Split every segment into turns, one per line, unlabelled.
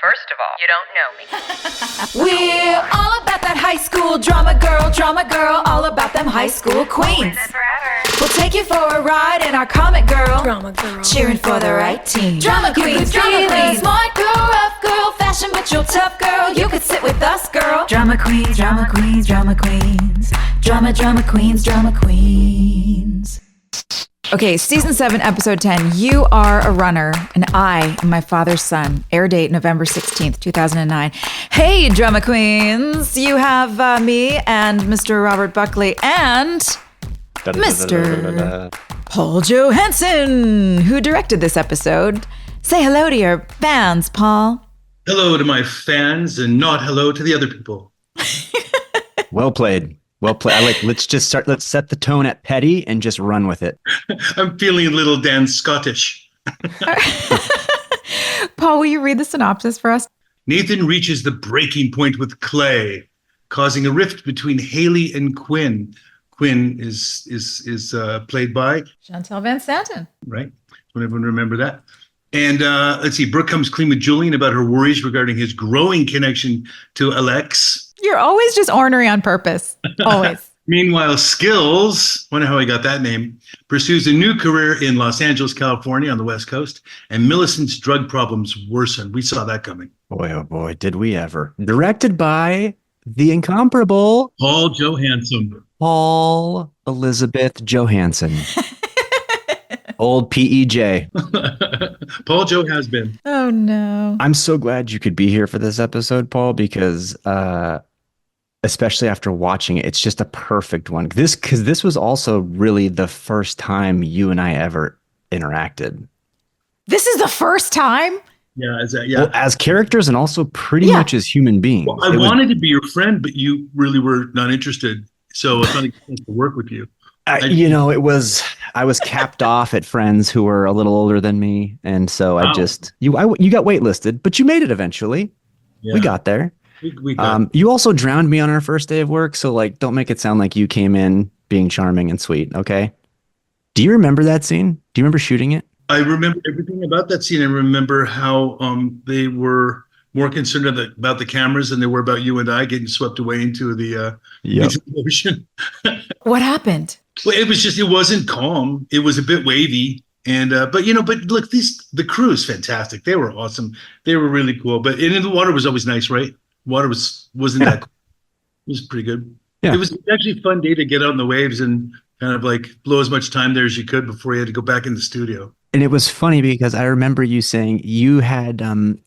First of all, you don't know me.
We're all about that high school drama girl, all about them high school queens. We'll take you for a ride in our comic girl, cheering for the right team. Drama queens, smart girl, rough girl, fashion but you're tough girl. You could sit with us, girl. Drama queens, drama queens, drama queens, drama queens, drama queens.
Okay, season 7, episode 10, You Are a Runner, and I Am My Father's Son. Air date November 16th, 2009. Hey, drama queens, you have me and Mr. Robert Buckley and Mr. Paul Johansson, who directed this episode. Say hello to your fans, Paul.
Hello to my fans and not hello to the other people.
Well played. Well played. Let's set the tone at petty and just run with it.
I'm feeling a little Dan Scottish.
Paul, will you read the synopsis for us?
Nathan reaches the breaking point with Clay, causing a rift between Haley and Quinn. Quinn is played by
Chantal Van Santen.
Right. Don't everyone remember that. And let's see, Brooke comes clean with Julian about her worries regarding his growing connection to Alex.
You're always just ornery on purpose. Always.
Meanwhile, Skills, wonder how he got that name, pursues a new career in Los Angeles, California on the West Coast, and Millicent's drug problems worsen. We saw that coming.
Boy, oh boy, did we ever. Directed by the incomparable
Paul Johansson.
Paul Elizabeth Johansson. Old PEJ.
Paul Joe has been.
Oh, no.
I'm so glad you could be here for this episode, Paul, because especially after watching it, it's just a perfect one. Because this was also really the first time you and I ever interacted.
This is the first time?
Yeah,
Well, as characters and also pretty much as human beings.
Well, I wanted to be your friend, but you really were not interested. So it's not a chance to work with you.
I was capped off at friends who were a little older than me. And so wow. You got waitlisted, but you made it eventually. Yeah. We got there.
We got
you also drowned me on our first day of work. So don't make it sound like you came in being charming and sweet. Okay. Do you remember that scene? Do you remember shooting it?
I remember everything about that scene. I remember how they were more concerned about the cameras than they were about you and I getting swept away into the ocean.
What happened?
Well, it wasn't calm. It was a bit wavy. And, but look, the crew is fantastic. They were awesome. They were really cool. But the water was always nice, right? Water wasn't that cool. It was pretty good. Yeah. It was actually a fun day to get out in the waves and kind of blow as much time there as you could before you had to go back in the studio.
And it was funny because I remember you saying you had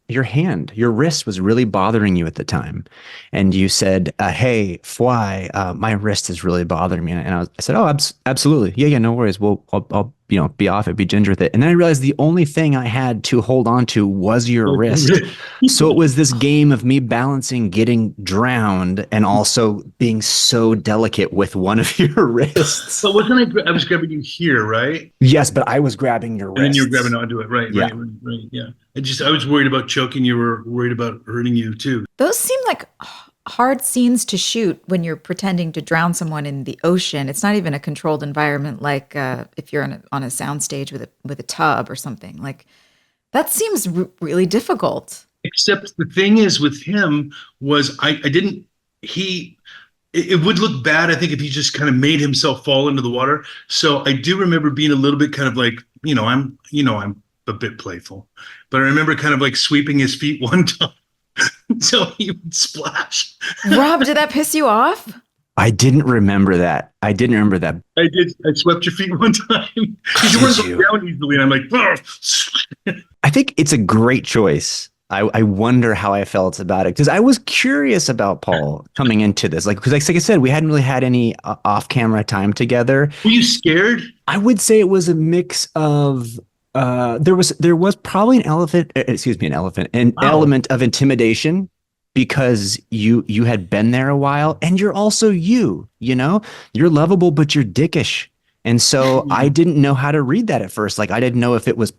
your wrist was really bothering you at the time. And you said, hey, Fly, my wrist is really bothering me. And I said, oh, absolutely. Yeah, no worries. I'll be off it, be ginger with it. And then I realized the only thing I had to hold on to was your wrist. So it was this game of me balancing getting drowned and also being so delicate with one of your wrists.
But wasn't I was grabbing you here, right?
Yes, but I was grabbing your wrist.
And then you were grabbing onto it, right?
Yeah.
Right. Yeah. I was worried about choking. You were worried about hurting you too.
Those seem like hard scenes to shoot when you're pretending to drown someone in the ocean. It's not even a controlled environment like if you're on a soundstage with a tub or something. That seems really difficult.
Except the thing is with him was it would look bad, I think, if he just kind of made himself fall into the water. So I do remember being a little bit kind of I'm a bit playful, but I remember kind of sweeping his feet one time. So he would splash.
Rob, did that piss you off?
I didn't remember that. I did.
I swept your feet one time. Because you weren't down easily. And I'm like, oh.
I think it's a great choice. I wonder how I felt about it. Because I was curious about Paul coming into this. Because like I said, we hadn't really had any off-camera time together.
Were you scared?
I would say it was a mix of... there was probably an element of intimidation because you had been there a while and you're also you're lovable, but you're dickish. And so I didn't know how to read that at first. I didn't know if it was,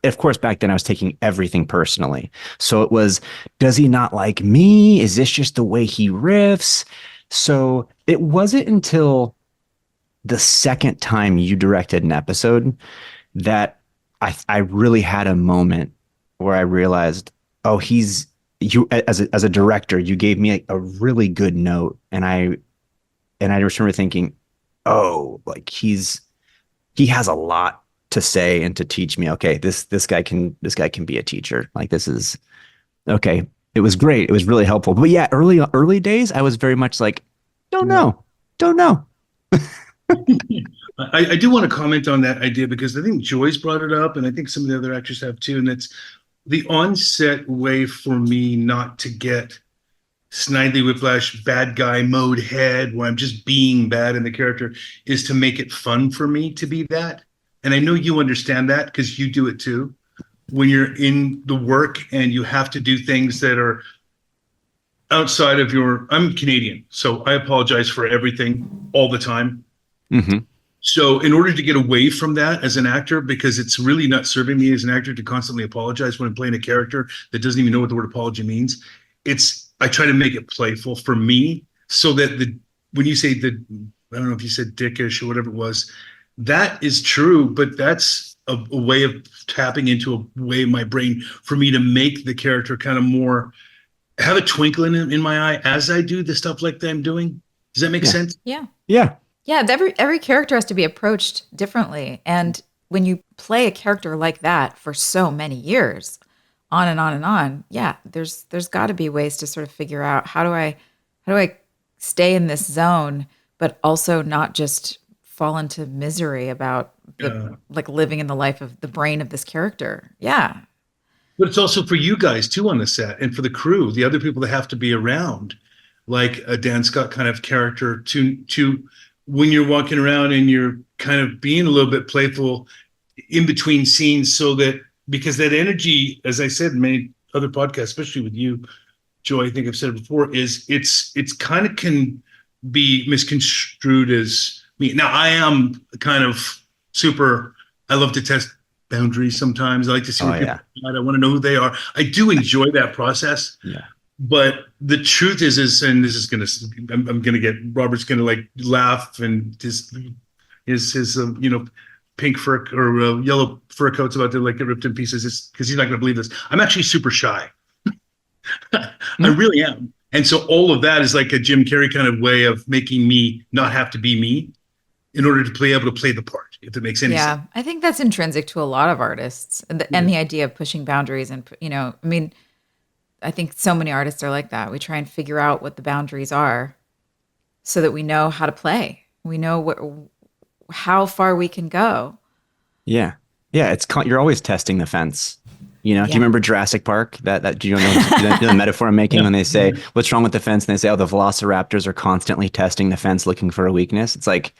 of course, back then I was taking everything personally. So it was, does he not like me? Is this just the way he riffs? So it wasn't until the second time you directed an episode that I really had a moment where I realized, oh, he's you as a director, you gave me a really good note, and I just remember thinking, oh, like he has a lot to say and to teach me. Okay, this guy can be a teacher. Like, this is okay. It was great. It was really helpful. But yeah, early days, I was very much like, don't know.
I do want to comment on that idea because I think Joyce brought it up, and I think some of the other actors have too. And it's the on-set way for me not to get Snidely Whiplash bad guy mode head where I'm just being bad in the character is to make it fun for me to be that. And I know you understand that because you do it too. When you're in the work and you have to do things that are outside of I'm Canadian, so I apologize for everything all the time.
Mm-hmm.
So in order to get away from that as an actor, because it's really not serving me as an actor to constantly apologize when I'm playing a character that doesn't even know what the word apology means, I try to make it playful for me so that when you say I don't know if you said dickish or whatever it was, that is true, but that's a way of tapping into a way in my brain for me to make the character kind of more have a twinkle in my eye as I do the stuff like that I'm doing. Does that make sense?
Yeah.
Yeah.
Yeah, every character has to be approached differently. And when you play a character like that for so many years, on and on and on, yeah, there's got to be ways to sort of figure out how do I stay in this zone, but also not just fall into misery about like living in the life of the brain of this character. Yeah.
But it's also for you guys too on the set and for the crew, the other people that have to be around, like a Dan Scott kind of character to when you're walking around and you're kind of being a little bit playful in between scenes so that, because that energy, as I said in many other podcasts, especially with you, Joy, I think I've said it before, is it's kind of can be misconstrued as me. Now I am kind of I love to test boundaries sometimes. I like to see where people are. I want to know who they are. I do enjoy that process. Yeah. But the truth is, and this is I'm gonna get Robert's gonna like laugh and his pink fur or yellow fur coat's about to like get ripped in pieces because he's not gonna believe this. I'm actually super shy. I really am. And so all of that is like a Jim Carrey kind of way of making me not have to be me in order to be able to play the part, if it makes any sense.
Yeah, I think that's intrinsic to a lot of artists and the idea of pushing boundaries and, I mean, I think so many artists are like that. We try and figure out what the boundaries are so that we know how to play. We know how far we can go.
Yeah. Yeah. You're always testing the fence. Do you remember Jurassic Park? Do you know the metaphor I'm making when they say, what's wrong with the fence? And they say, the velociraptors are constantly testing the fence looking for a weakness. It's like,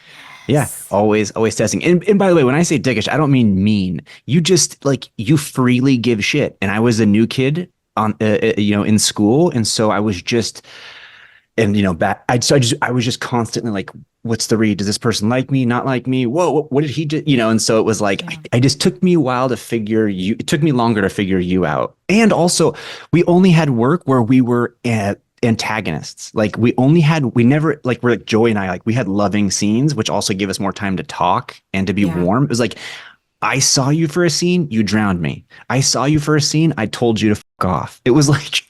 always testing. And by the way, when I say dickish, I don't mean mean. You just you freely give shit. And I was a new kid on, in school. And so I was just, I was just constantly like, what's the read? Does this person like me? Not like me? Whoa, what did he do? And so it was like, I just took me a while to figure it took me longer to figure you out. And also we only had work where we were antagonists. We're like Joy and I, we had loving scenes, which also gave us more time to talk and to be warm. It was like, I saw you for a scene, you drowned me. I saw you for a scene, I told you to fuck off. It was like,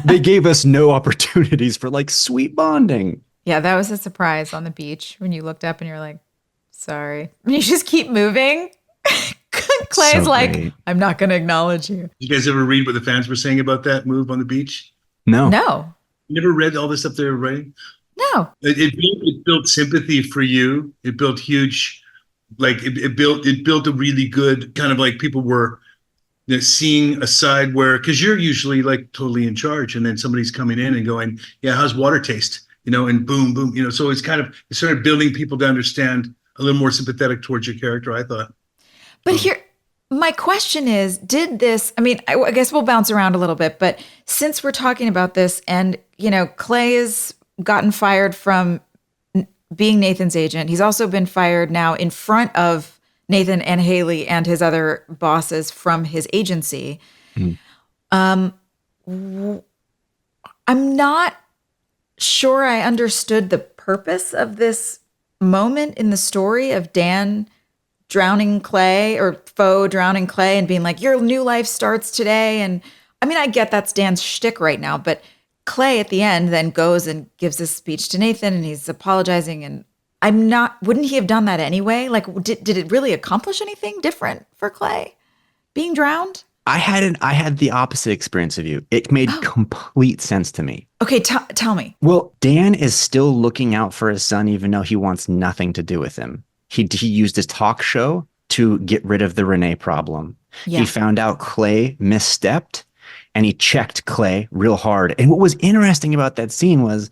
they gave us no opportunities for sweet bonding.
Yeah, that was a surprise on the beach when you looked up and you're like, sorry. And you just keep moving. Clay's so like, I'm not going to acknowledge you.
You guys ever read what the fans were saying about that move on the beach?
No.
You never read all this stuff they were writing?
No.
It built sympathy for you. It built huge, it built a really good kind of people were seeing a side where, because you're usually totally in charge, and then somebody's coming in and going, yeah, how's water taste? And boom, boom, so it started building people to understand a little more sympathetic towards your character, I thought.
But here, my question is, did this, I mean, I guess we'll bounce around a little bit, but since we're talking about this and, Clay has gotten fired from being Nathan's agent, he's also been fired now in front of Nathan and Haley and his other bosses from his agency. I'm not sure I understood the purpose of this moment in the story of Dan drowning Clay or Foe drowning Clay and being like, your new life starts today. And I mean, I get that's Dan's shtick right now, but Clay at the end then goes and gives this speech to Nathan and he's apologizing. And wouldn't he have done that anyway? Like, did it really accomplish anything different for Clay being drowned?
I had the opposite experience of you. It made complete sense to me.
Okay, tell me.
Well, Dan is still looking out for his son, even though he wants nothing to do with him. He used his talk show to get rid of the Renee problem.
Yeah.
He found out Clay misstepped and he checked Clay real hard. And what was interesting about that scene was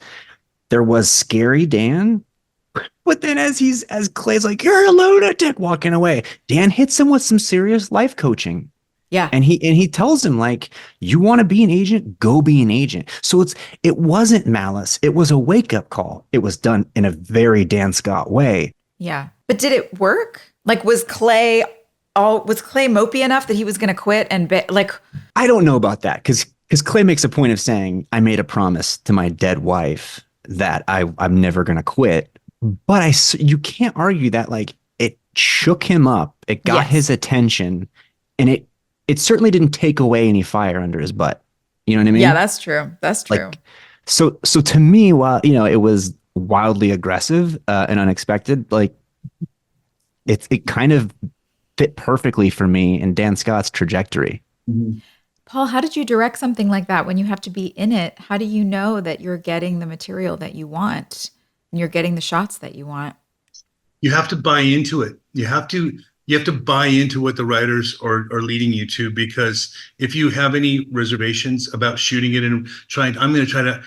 there was scary Dan, but then as Clay's like, you're a lunatic, walking away, Dan hits him with some serious life coaching.
Yeah.
And he tells him, like, you want to be an agent, go be an agent. So it wasn't malice. It was a wake up call. It was done in a very Dan Scott way.
Yeah. But did it work? Like, was Clay mopey enough that he was going to quit
I don't know about that because Clay makes a point of saying, I made a promise to my dead wife that I'm never going to quit. But you can't argue that, like, it shook him up. It got his attention, and it certainly didn't take away any fire under his butt. You know what I mean?
Yeah, that's true. That's true.
Like, so to me, while, it was wildly aggressive and unexpected, like it kind of fit perfectly for me in Dan Scott's trajectory.
Mm-hmm.
Paul, how did you direct something like that when you have to be in it? How do you know that you're getting the material that you want and you're getting the shots that you want?
You have to buy into it. You have to buy into what the writers are leading you to, because if you have any reservations about shooting it and I'm going to try to,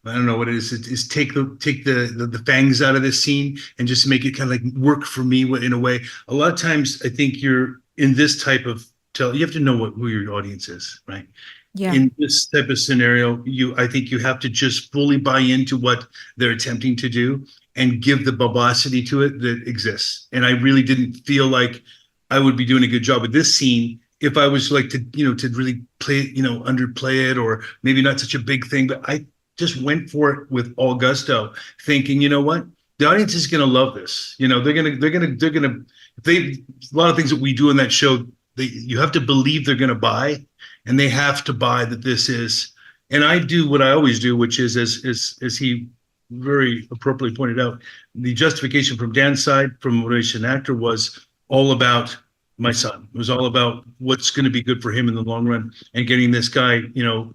I don't know what it is take the fangs out of this scene and just make it kind of like work for me in a way. A lot of times I think you're in this type of you have to know who your audience is, right?
Yeah.
In this type of scenario, I think you have to just fully buy into what they're attempting to do and give the verbosity to it that exists. And I really didn't feel like I would be doing a good job with this scene if I was like to really play, underplay it, or maybe not such a big thing. But I just went for it with all gusto, thinking, you know what, the audience is going to love this. They're going to, a lot of things that we do in that show, you have to believe they're going to buy, and they have to buy that this is. And I do what I always do, which is, as he very appropriately pointed out, the justification from Dan's side, from motivation actor, was all about my son. It was all about what's going to be good for him in the long run, and getting this guy,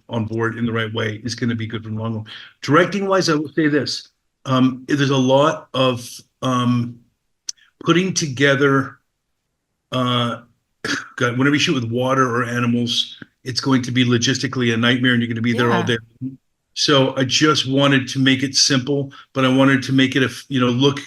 on board in the right way is going to be good for the long run. Directing wise, I will say this: there's a lot of putting together. Whenever you shoot with water or animals, it's going to be logistically a nightmare, and you're going to be there all day. So I just wanted to make it simple, but I wanted to make it look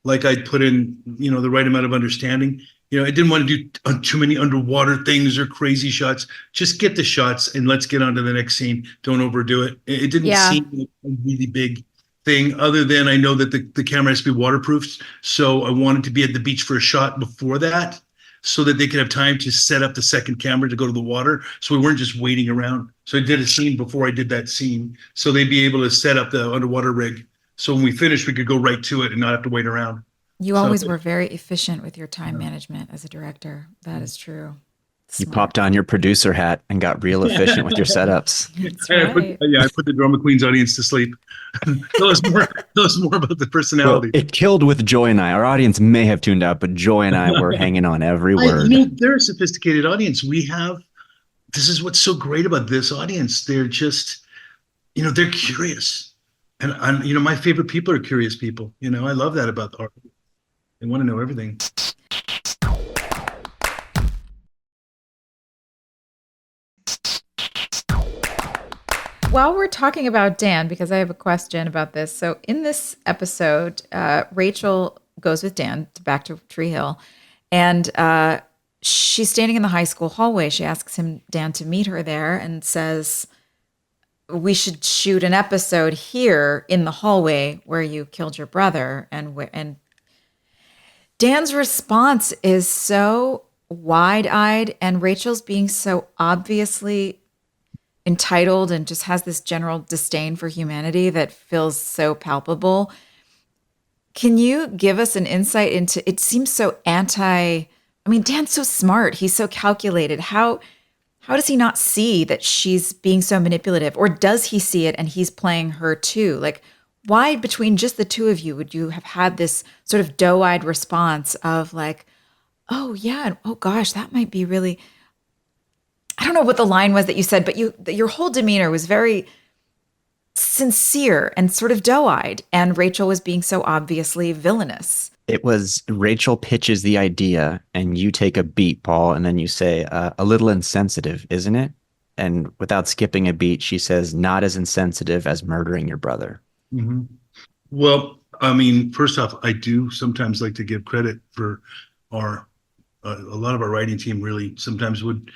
like I'd put in the right amount of understanding. I didn't want to do too many underwater things or crazy shots. Just get the shots and let's get on to the next scene. Don't overdo it. It didn't seem like a really big thing, other than I know that the camera has to be waterproofed. So I wanted to be at the beach for a shot before that, so that they could have time to set up the second camera to go to the water. So we weren't just waiting around. So I did a scene before I did that scene, so they'd be able to set up the underwater rig. So when we finished, we could go right to it and not have to wait around.
You always were very efficient with your time management as a director. That is true.
You popped on your producer hat and got real efficient with your setups.
That's right.
I put the Drama Queens audience to sleep. Tell us more about the personality.
Well, it killed with Joy and I. Our audience may have tuned out, but Joy and I were hanging on every word.
They're a sophisticated audience. This is what's so great about this audience. They're just, they're curious. And my favorite people are curious people. I love that about the art. They want to know everything.
While we're talking about Dan, because I have a question about this. So in this episode, Rachel goes with Dan back to Tree Hill, and she's standing in the high school hallway. She asks Dan to meet her there, and says, we should shoot an episode here in the hallway where you killed your brother. And Dan's response is so wide-eyed, and Rachel's being so obviously entitled and just has this general disdain for humanity that feels so palpable. Can you give us an insight into, it seems so Dan's so smart. He's so calculated. How How does he not see that she's being so manipulative? Or does he see it and he's playing her too? Like, why between just the two of you would you have had this sort of doe-eyed response of like, oh yeah, and oh gosh, that might be really, I don't know what the line was that you said, but your whole demeanor was very sincere and sort of doe-eyed, and Rachel was being so obviously villainous.
It was Rachel pitches the idea and you take a beat, Paul, and then you say, a little insensitive, isn't it? And without skipping a beat, she says, not as insensitive as murdering your brother.
Mm-hmm. Well, I mean, first off, I do sometimes like to give credit for a lot of our writing team really sometimes would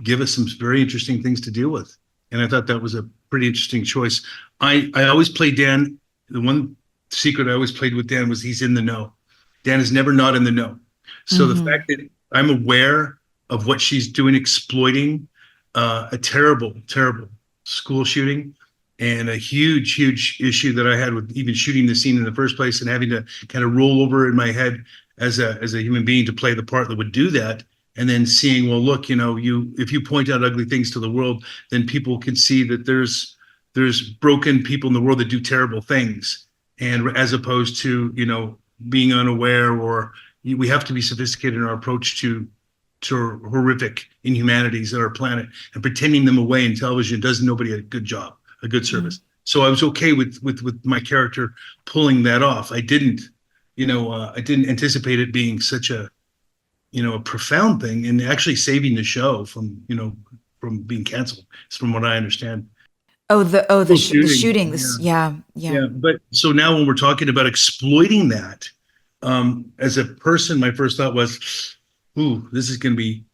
give us some very interesting things to deal with. And I thought that was a pretty interesting choice. I always play Dan. The one secret I always played with Dan was he's in the know. Dan is never not in the know. So the fact that I'm aware of what she's doing, exploiting a terrible, terrible school shooting and a huge, huge issue that I had with even shooting the scene in the first place and having to kind of roll over in my head as a human being to play the part that would do that. And then seeing, well, look, if you point out ugly things to the world, then people can see that there's broken people in the world that do terrible things. And as opposed to, being unaware, or we have to be sophisticated in our approach to horrific inhumanities on our planet, and pretending them away in television does nobody a good job, a good service. So I was okay with my character pulling that off. I didn't anticipate it being such a profound thing and actually saving the show from being canceled, from what I understand.
The shooting. Yeah.
But so now when we're talking about exploiting that, as a person, my first thought was, ooh, this is going to be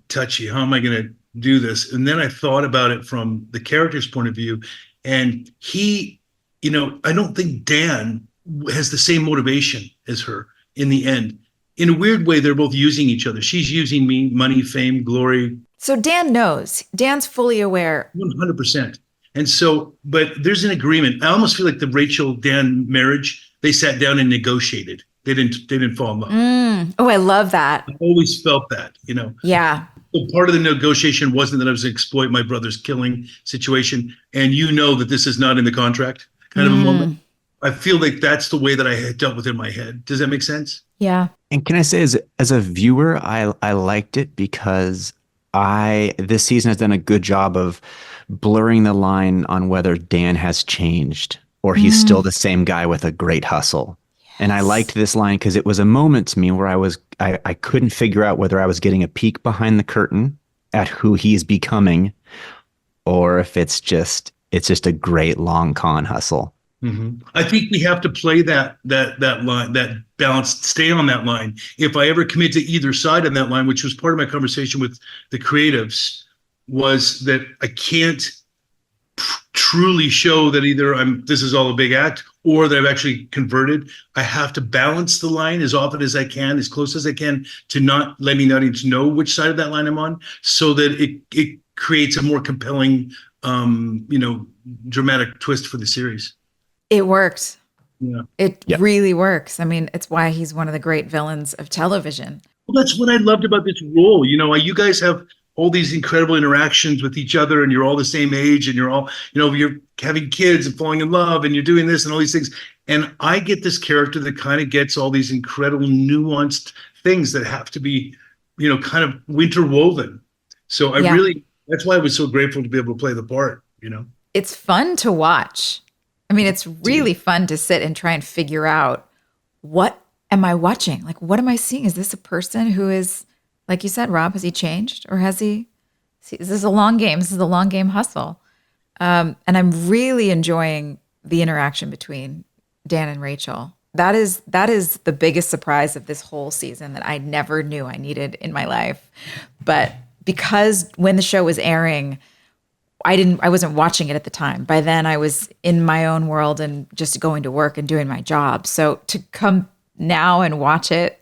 touchy. How am I going to do this? And then I thought about it from the character's point of view. And he, I don't think Dan has the same motivation as her in the end. In a weird way, they're both using each other. She's using me, money, fame, glory.
So Dan knows. Dan's fully aware.
100%. And so, but there's an agreement. I almost feel like the Rachel-Dan marriage, they sat down and negotiated. They didn't fall in love.
Oh, I love that.
I always felt that,
Yeah.
So part of the negotiation wasn't that I was going to exploit my brother's killing situation. And that this is not in the contract kind of a moment. I feel like that's the way that I had dealt with it in my head. Does that make sense?
Yeah.
And can I say, as a viewer, I liked it because this season has done a good job of blurring the line on whether Dan has changed or he's still the same guy with a great hustle. Yes. And I liked this line because it was a moment to me where I couldn't figure out whether I was getting a peek behind the curtain at who he's becoming, or if it's just a great long con hustle.
Mm-hmm. I think we have to play that line, that balance, stay on that line. If I ever commit to either side on that line, which was part of my conversation with the creatives, was that I can't truly show that either this is all a big act or that I've actually converted. I have to balance the line as often as I can, as close as I can, to not letting the audience know which side of that line I'm on, so that it creates a more compelling, dramatic twist for the series.
It works.
Yeah.
It really works. I mean, it's why he's one of the great villains of television.
Well, that's what I loved about this role. You guys have all these incredible interactions with each other, and you're all the same age, and you're all, you're having kids and falling in love, and you're doing this and all these things. And I get this character that kind of gets all these incredible nuanced things that have to be, kind of winterwoven. So that's why I was so grateful to be able to play the part,
It's fun to watch. I mean, it's really fun to sit and try and figure out, what am I watching? Like, what am I seeing? Is this a person who is, like you said, Rob, has he changed, or is this a long game? This is a long game hustle. And I'm really enjoying the interaction between Dan and Rachel. That is the biggest surprise of this whole season that I never knew I needed in my life. But because when the show was airing, I wasn't watching it at the time. By then I was in my own world and just going to work and doing my job. So to come now and watch it,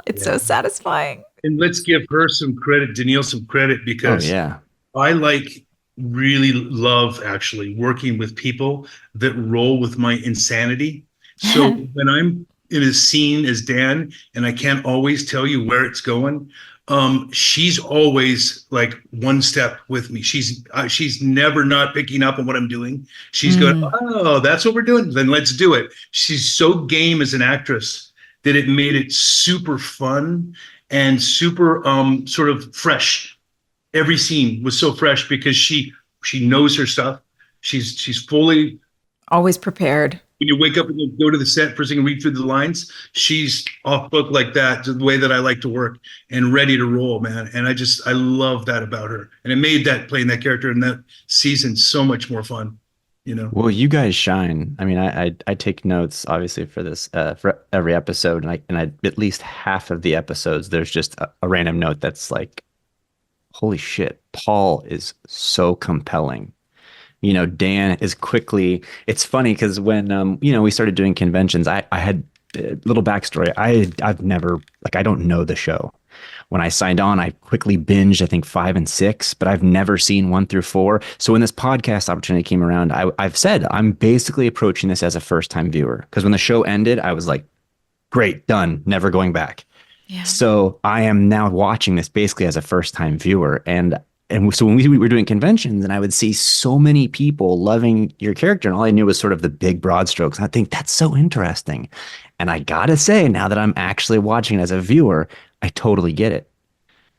it's so satisfying. And
let's give her some credit, Danielle some credit, because I really love actually working with people that roll with my insanity. So when I'm in a scene as Dan and I can't always tell you where it's going, she's always like one step with me. She's never not picking up on what I'm doing. She's going, oh, that's what we're doing. Then let's do it. She's so game as an actress that it made it super fun and super sort of fresh. Every scene was so fresh because she knows her stuff. She's fully
always prepared.
When you wake up and you go to the set, first thing and read through the lines, she's off book like that, the way that I like to work and ready to roll, man. And I love that about her. And it made that playing that character in that season so much more fun, you know?
Well, you guys shine. I mean, I take notes obviously for this, for every episode. And I at least half of the episodes, there's just a random note that's like, holy shit, Paul is so compelling. You know, Dan is quickly, it's funny because when, we started doing conventions, I had a little backstory. I've never, like, I don't know the show. When I signed on, I quickly binged, I think 5 and 6, but I've never seen 1 through 4. So when this podcast opportunity came around, I've said, I'm basically approaching this as a first time viewer. Because when the show ended, I was like, great, done, never going back. Yeah. So I am now watching this basically as a first time viewer. And so when we were doing conventions and I would see so many people loving your character and all I knew was sort of the big broad strokes. I think that's so interesting. And I got to say, now that I'm actually watching it as a viewer, I totally get it.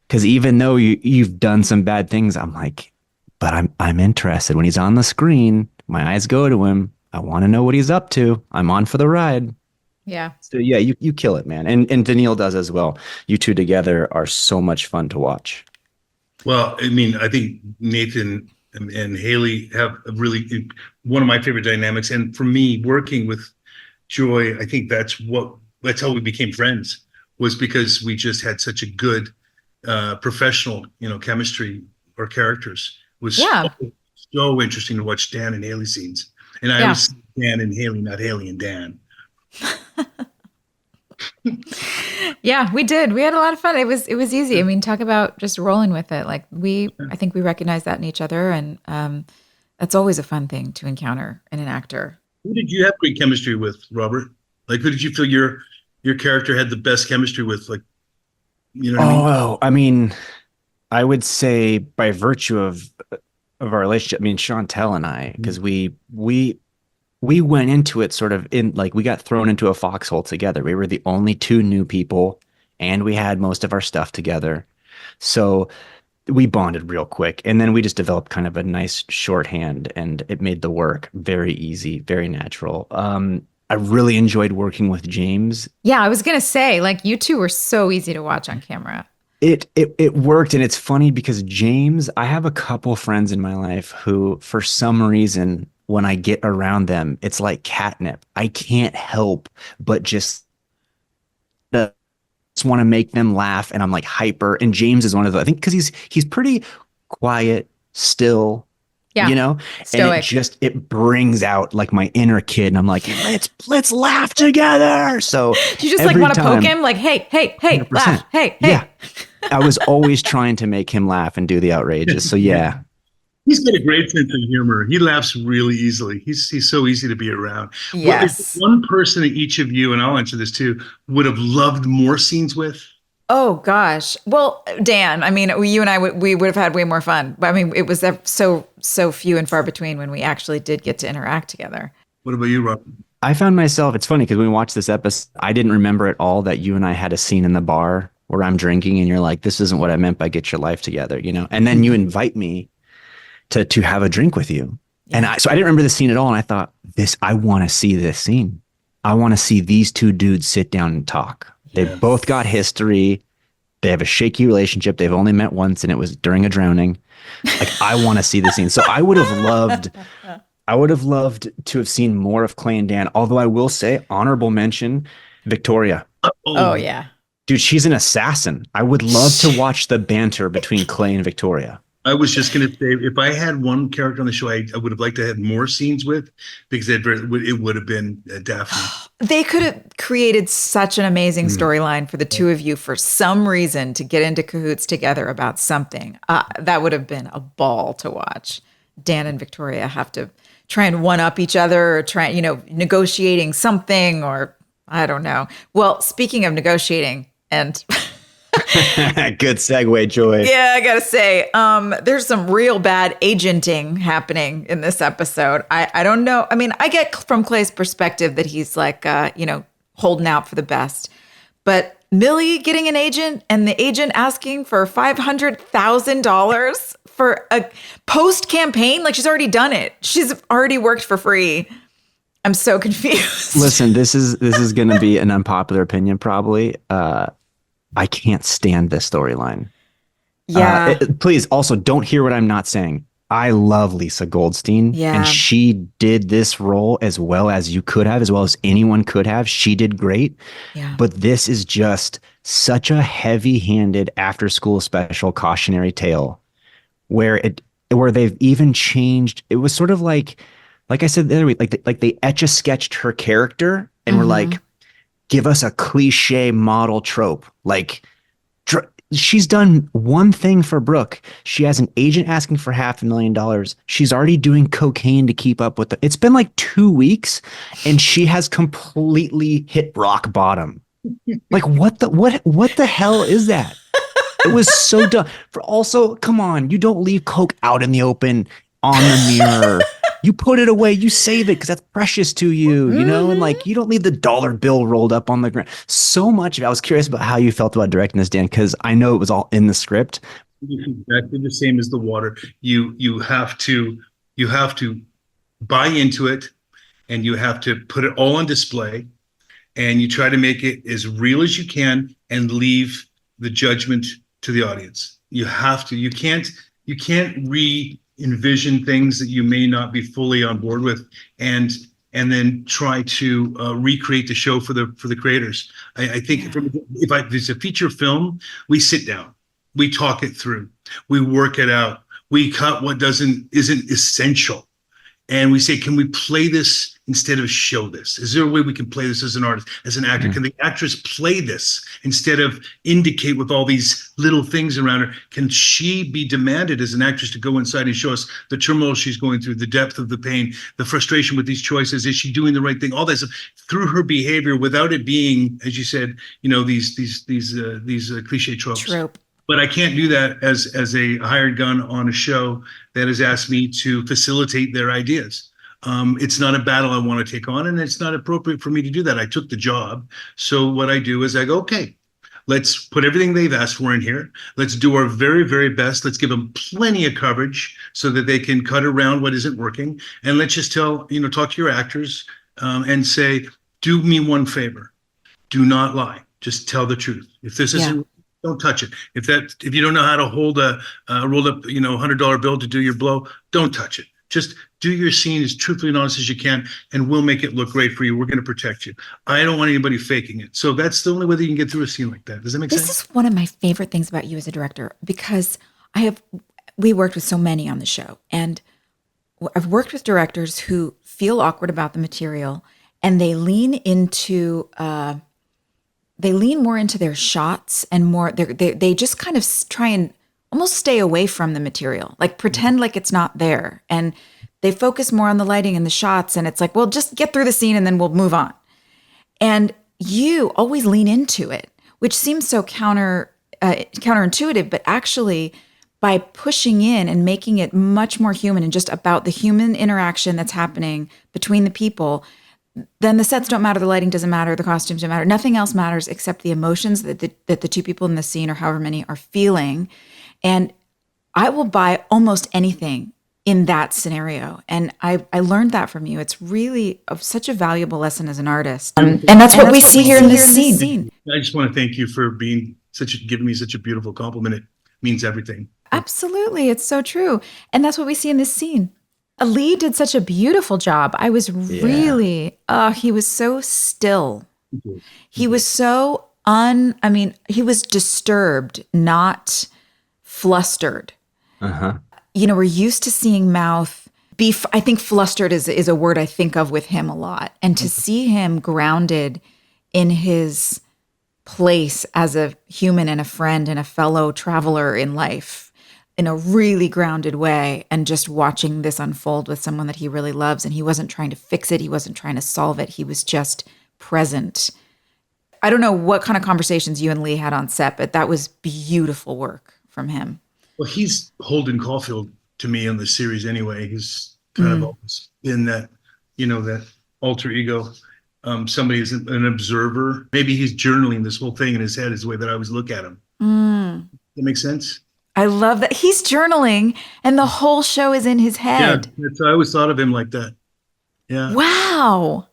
Because even though you've done some bad things, I'm like, but I'm interested. When he's on the screen, my eyes go to him. I want to know what he's up to. I'm on for the ride.
Yeah.
So yeah, you kill it, man. And Daniil does as well. You two together are so much fun to watch.
Well, I mean, I think Nathan and Haley have a really one of my favorite dynamics. And for me, working with Joy, I think that's how we became friends, was because we just had such a good professional, chemistry. Our characters was so interesting to watch Dan and Haley scenes. And I always see Dan and Haley, not Haley and Dan.
Yeah, we did. We had a lot of fun. It was easy. I mean, talk about just rolling with it. Like I think we recognize that in each other, and that's always a fun thing to encounter in an actor.
Who did you have great chemistry with, Robert? Like, who did you feel your character had the best chemistry with? Like, you know what I mean?
Oh, I mean, I would say by virtue of our relationship. I mean, Chantel and I, because we went into it sort of in like we got thrown into a foxhole together. We were the only 2 new people and we had most of our stuff together. So we bonded real quick. And then we just developed kind of a nice shorthand and it made the work very easy, very natural. I really enjoyed working with James.
Yeah, I was going to say, like, you two were so easy to watch on camera.
It worked. And it's funny because James, I have a couple friends in my life who, for some reason, when I get around them, it's like catnip. I can't help but just want to make them laugh. And I'm like hyper. And James is one of those, I think, because he's pretty quiet, still,
stoic.
And it brings out like my inner kid. And I'm like, let's laugh together. So
you just like want to poke him like, hey,
100%.
Laugh. Hey.
Yeah. I was always trying to make him laugh and do the outrageous. So yeah.
He's got a great sense of humor. He laughs really easily. He's so easy to be around.
Yes.
One person that each of you, and I'll answer this too, would have loved more scenes with?
Oh gosh. Well, Dan, I mean, you and I we would have had way more fun. But I mean, it was so few and far between when we actually did get to interact together.
What about you, Rob?
I found myself, it's funny because when we watched this episode, I didn't remember at all that you and I had a scene in the bar where I'm drinking and you're like, this isn't what I meant by get your life together, And then you invite me to have a drink with you. Yeah. And so I didn't remember the scene at all. And I thought, I want to see this scene. I want to see these 2 dudes sit down and talk. Yes. They've both got history. They have a shaky relationship. They've only met once and it was during a drowning. Like, I want to see the scene. So I would have loved to have seen more of Clay and Dan. Although I will say, honorable mention, Victoria.
Oh yeah.
Dude, she's an assassin. I would love to watch the banter between Clay and Victoria.
I was just going to say, if I had one character on the show, I would have liked to have more scenes with, because it would have been Daphne.
They could have created such an amazing storyline for the 2 of you for some reason to get into cahoots together about something. That would have been a ball to watch. Dan and Victoria have to try and one-up each other or try, negotiating something, or I don't know. Well, speaking of negotiating and
Good segue, Joy.
Yeah, I gotta say, there's some real bad agenting happening in this episode. I don't know. I mean, I get from Clay's perspective that he's like, holding out for the best. But Millie getting an agent and the agent asking for $500,000 for a post-campaign, like she's already done it. She's already worked for free. I'm so confused.
Listen, this is going to be an unpopular opinion, probably. I can't stand this storyline.
Yeah.
Please also don't hear what I'm not saying. I love Lisa Goldstein.
Yeah.
And she did this role as well as you could have, as well as anyone could have. She did great.
Yeah.
But this is just such a heavy-handed after-school special cautionary tale where they've even changed. It was sort of like I said the other week, like they etch-a-sketched her character and were like, give us a cliche model trope. Like she's done one thing for Brooke. She has an agent asking for $500,000. She's already doing cocaine to keep up with it's been like 2 weeks and she has completely hit rock bottom. Like what the hell is that? It was so dumb. Also, come on, you don't leave coke out in the open on the mirror. You put it away, you save it because that's precious to you, you know? And like, you don't leave the dollar bill rolled up on the ground. So much. I was curious about how you felt about directing this, Dan, because I know it was all in the script.
Exactly the same as the water. You have to buy into it, and you have to put it all on display, and you try to make it as real as you can and leave the judgment to the audience. You have to. You can't envision things that you may not be fully on board with, and then try to recreate the show for the creators. I think if it's a feature film, we sit down, we talk it through, we work it out, we cut what isn't essential, and we say, can we play this instead of show this? Is there a way we can play this as an artist, as an actor? Can the actress play this instead of indicate with all these little things around her? Can she be demanded as an actress to go inside and show us the turmoil she's going through, the depth of the pain, the frustration with these choices? Is she doing the right thing? All that stuff through her behavior without it being, as you said, these cliche tropes. But I can't do that as a hired gun on a show that has asked me to facilitate their ideas. It's not a battle I want to take on, and it's not appropriate for me to do that. I took the job. So what I do is I go, okay, let's put everything they've asked for in here. Let's do our very, very best. Let's give them plenty of coverage so that they can cut around what isn't working. And let's just talk to your actors and say, do me one favor. Do not lie. Just tell the truth. If this isn't, don't touch it. If you don't know how to hold a rolled up, $100 bill to do your blow, don't touch it. Just do your scene as truthfully and honest as you can, and we'll make it look great for you. We're going to protect you. I don't want anybody faking it. So that's the only way that you can get through a scene like that. Does that make sense?
This is one of my favorite things about you as a director, because we worked with so many on the show, and I've worked with directors who feel awkward about the material, and they lean more into their shots and more. They just kind of try and almost stay away from the material, like pretend like it's not there. And they focus more on the lighting and the shots. And it's like, well, just get through the scene and then we'll move on. And you always lean into it, which seems so counterintuitive, but actually by pushing in and making it much more human and just about the human interaction that's happening between the people, then the sets don't matter, the lighting doesn't matter, the costumes don't matter. Nothing else matters except the emotions that the two people in the scene, or however many, are feeling. And I will buy almost anything in that scenario. And I learned that from you. It's really such a valuable lesson as an artist. And that's what we see here in this scene.
I just want to thank you for giving me such a beautiful compliment. It means everything.
Absolutely. It's so true. And that's what we see in this scene. Ali did such a beautiful job. I was really, he was so still. He was so he was disturbed, not flustered. We're used to seeing Mouth be, I think flustered is a word I think of with him a lot. And to see him grounded in his place as a human and a friend and a fellow traveler in life in a really grounded way, and just watching this unfold with someone that he really loves. And he wasn't trying to fix it. He wasn't trying to solve it. He was just present. I don't know what kind of conversations you and Lee had on set, but that was beautiful work from him.
Well, he's Holden Caulfield to me on the series anyway. He's kind of always been that, that alter ego. Somebody is an observer. Maybe he's journaling this whole thing in his head is the way that I always look at him. That makes sense?
I love that. He's journaling and the whole show is in his head.
Yeah, I always thought of him like that. Yeah.
Wow.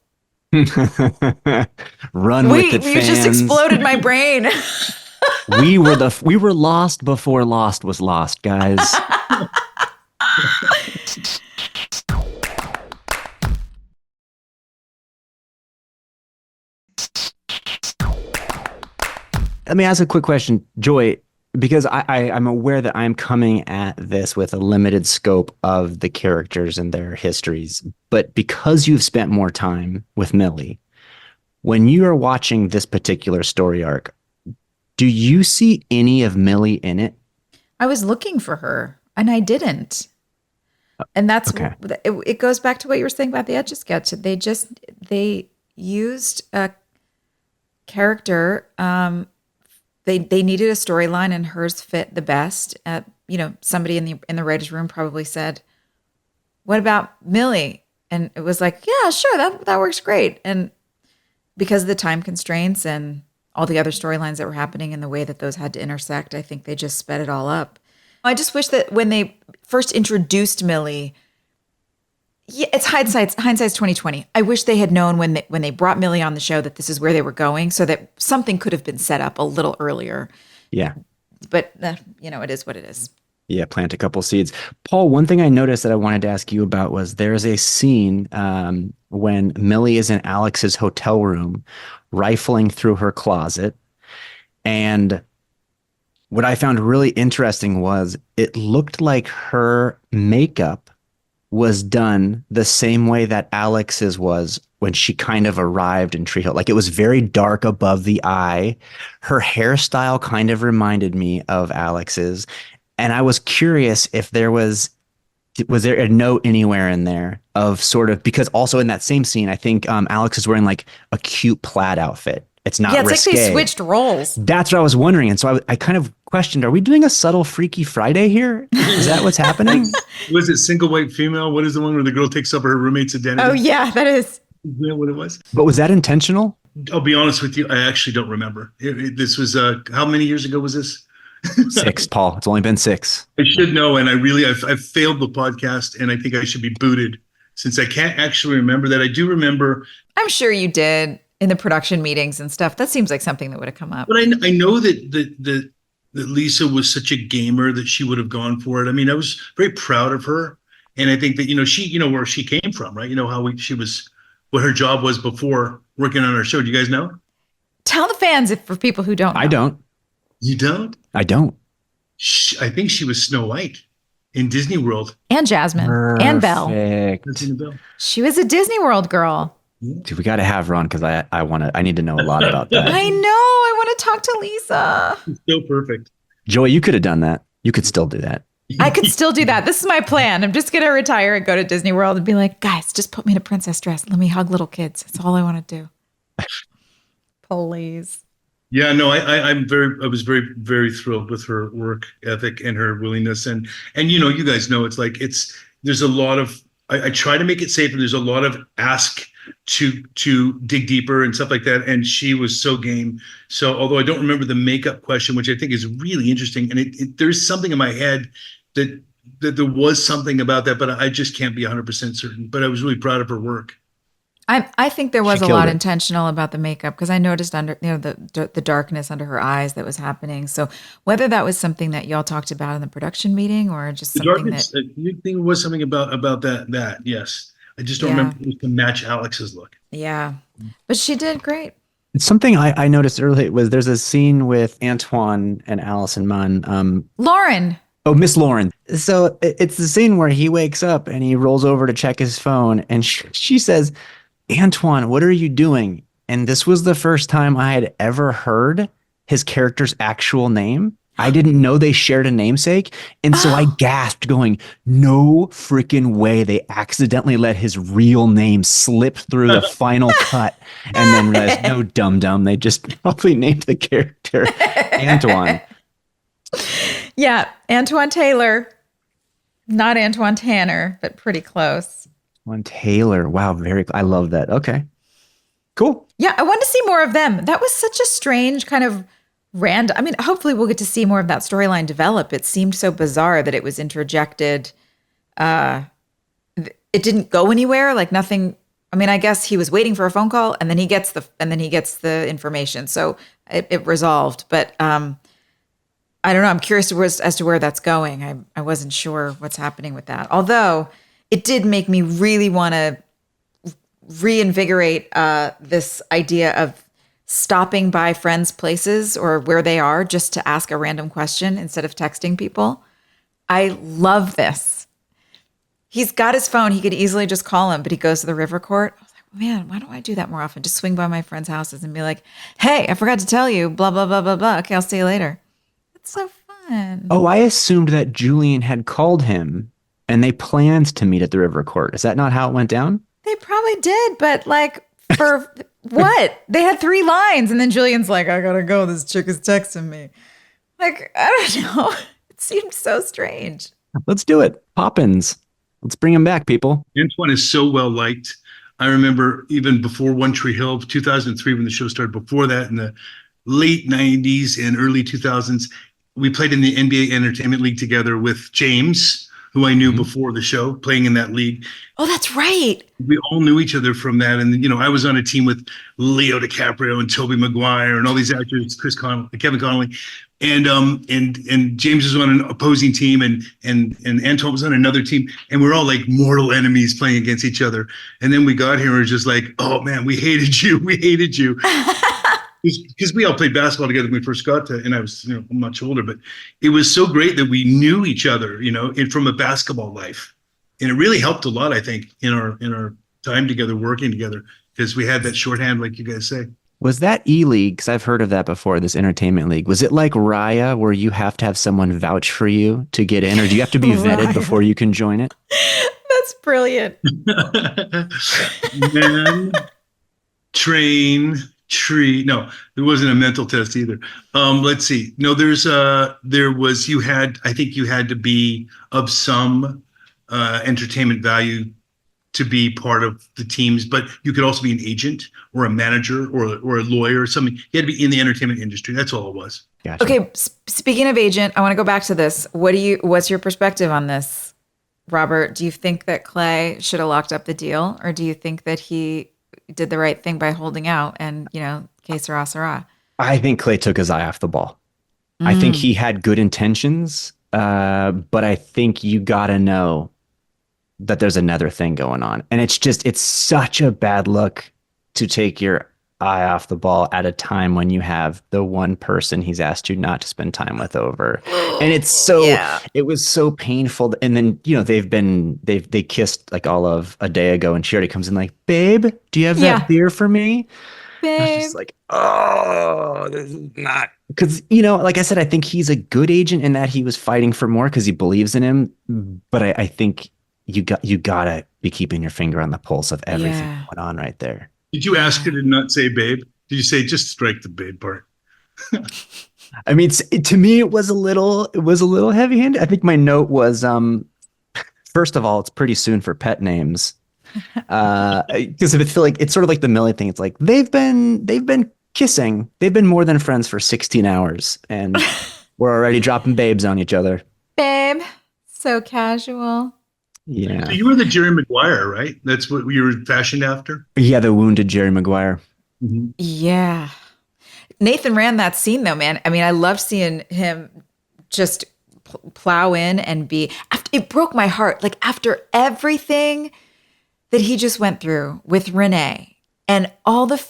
Run with it,
you
fans.
just exploded my brain.
we were lost before Lost was lost, guys. Let me ask a quick question, Joy, because I'm aware that I'm coming at this with a limited scope of the characters and their histories. But because you've spent more time with Millie, when you are watching this particular story arc, do you see any of Millie in it?
I was looking for her and I didn't. And that's,
okay.
It goes back to what you were saying about the Etch-a-Sketch. They used a character, they needed a storyline and hers fit the best. Somebody in the writer's room probably said, "What about Millie?" And it was like, "Yeah, sure, that works great." And because of the time constraints and all the other storylines that were happening and the way that those had to intersect, I think they just sped it all up. I just wish that when they first introduced Millie, it's hindsight's 2020. I wish they had known when they brought Millie on the show that this is where they were going, so that something could have been set up a little earlier.
Yeah.
But it is what it is.
Yeah, plant a couple seeds. Paul, one thing I noticed that I wanted to ask you about was there's a scene when Millie is in Alex's hotel room, rifling through her closet, and what I found really interesting was it looked like her makeup was done the same way that Alex's was when she kind of arrived in Tree Hill. Like, it was very dark above the eye. Her hairstyle kind of reminded me of Alex's. And I was curious if there was there a note anywhere in there of sort of, because also in that same scene, I think Alex is wearing like a cute plaid outfit. It's not risque.
It's like they switched roles.
That's what I was wondering. And so I kind of questioned, are we doing a subtle Freaky Friday here? Is that what's happening?
Was it Single White Female? What is the one where the girl takes up her roommate's identity?
Oh, yeah, that is.
Is that what it was?
But was that intentional?
I'll be honest with you. I actually don't remember. This was, how many years ago was this?
6, Paul. It's only been 6.
I should know. And I've failed the podcast, and I think I should be booted since I can't actually remember that. I do remember.
I'm sure you did in the production meetings and stuff. That seems like something that would have come up.
But I know that Lisa was such a gamer that she would have gone for it. I mean, I was very proud of her. And I think that, she, where she came from, right? She was, what her job was before working on our show. Do you guys know?
Tell the fans for people who don't know.
I don't.
You don't?
I don't.
I think she was Snow White in Disney World.
And Jasmine. And Belle.
Belle.
She was a Disney World girl.
Dude, we got to have Ron because I need to know a lot about that.
I know. I want to talk to Lisa.
It's so perfect.
Joy, you could have done that. You could still do that.
I could still do that. This is my plan. I'm just going to retire and go to Disney World and be like, guys, just put me in a princess dress. Let me hug little kids. That's all I want to do. Please.
Yeah, no, I was very, very thrilled with her work ethic and her willingness. And you guys know, there's a lot of, I try to make it safe, and there's a lot of ask to dig deeper and stuff like that. And she was so game. So although I don't remember the makeup question, which I think is really interesting, and there's something in my head that there was something about that, but I just can't be 100% certain. But I was really proud of her work.
I think there was a lot intentional about the makeup, because I noticed under the darkness under her eyes that was happening. So whether that was something that y'all talked about in the production meeting or just something
darkness, you think it was something about that, yes. I just don't remember if it was to match Alex's look.
Yeah, but she did great.
Something I noticed early was there's a scene with Antoine and Allison Munn.
Lauren.
Oh, Miss Lauren. So it's the scene where he wakes up and he rolls over to check his phone, and she says, "Antoine, what are you doing?" And this was the first time I had ever heard his character's actual name. I didn't know they shared a namesake. And so I gasped going, no freaking way. They accidentally let his real name slip through the final cut and then realized, no, dum-dum. They just probably named the character Antoine.
Yeah, Antoine Taylor. Not Antoine Tanner, but pretty close.
Antoine Taylor. Wow, I love that. Okay. Cool.
Yeah, I want to see more of them. That was such a strange kind of random. I mean, hopefully we'll get to see more of that storyline develop. It seemed so bizarre that it was interjected. It didn't go anywhere. Like nothing. I mean, I guess he was waiting for a phone call, and then he gets the information. So it resolved. But I don't know. I'm curious as to where that's going. I wasn't sure what's happening with that. Although it did make me really want to reinvigorate this idea of stopping by friends' places or where they are just to ask a random question instead of texting people. I love this. He's got his phone. He could easily just call him, but he goes to the river court. I was like, man, why don't I do that more often? Just swing by my friends' houses and be like, hey, I forgot to tell you, blah, blah, blah, blah, blah. Okay, I'll see you later. It's so fun.
Oh, I assumed that Julian had called him and they planned to meet at the river court. Is that not how it went down?
They probably did, but like for what? They had 3 lines, and then Julian's like, I gotta go. This chick is texting me. Like, I don't know. It seemed so strange.
Let's do it. Poppins. Let's bring him back, people.
Antoine is so well liked. I remember even before One Tree Hill, 2003, when the show started. Before that, in the late 90s and early 2000s, we played in the NBA Entertainment League together with James, who I knew before the show, playing in that league.
Oh, that's right.
We all knew each other from that. And, I was on a team with Leo DiCaprio and Tobey Maguire and all these actors, Kevin Connolly. And James was on an opposing team and Antoine was on another team. And we're all like mortal enemies playing against each other. And then we got here and we're just like, oh man, we hated you. We hated you. Because we all played basketball together when we first got to, and I was, much older, but it was so great that we knew each other, from a basketball life. And it really helped a lot, I think, in our time together, working together, because we had that shorthand, like you guys say.
Was that E-League? Because I've heard of that before, this entertainment league. Was it like Raya, where you have to have someone vouch for you to get in, or do you have to be vetted before you can join it?
That's brilliant.
Man, train, tree. No, it wasn't a mental test either. Let's see. No, I think you had to be of some entertainment value to be part of the teams, but you could also be an agent or a manager or a lawyer or something. You had to be in the entertainment industry. That's all it was.
Gotcha.
Okay. Speaking of agent, I want to go back to this. What's your perspective on this, Robert? Do you think that Clay should have locked up the deal, or do you think that he did the right thing by holding out and, que sera, sera?
I think Clay took his eye off the ball. I think he had good intentions, but I think you got to know that there's another thing going on. And it's such a bad look to take your eye off the ball at a time when you have the one person he's asked you not to spend time with over. And it was so painful. And then, they kissed like all of a day ago, and she already comes in like, babe, do you have that beer for me?
Babe.
I was just like, oh, this is not, because, like I said, I think he's a good agent in that he was fighting for more because he believes in him. But I think you gotta be keeping your finger on the pulse of everything going on right there.
Did you ask her to not say babe? Did you say just strike the babe part?
I mean, to me, it was a little heavy-handed. I think my note was, first of all, it's pretty soon for pet names, because if I feel like it's sort of like the Millie thing. It's like they've been kissing. They've been more than friends for 16 hours, and we're already dropping babes on each other.
Babe, so casual.
Yeah.
So you were the Jerry Maguire, right? That's what you were fashioned after?
Yeah, the wounded Jerry Maguire.
Mm-hmm.
Yeah. Nathan ran that scene though, man. I mean, I loved seeing him just plow in and it broke my heart. Like after everything that he just went through with Renee and all the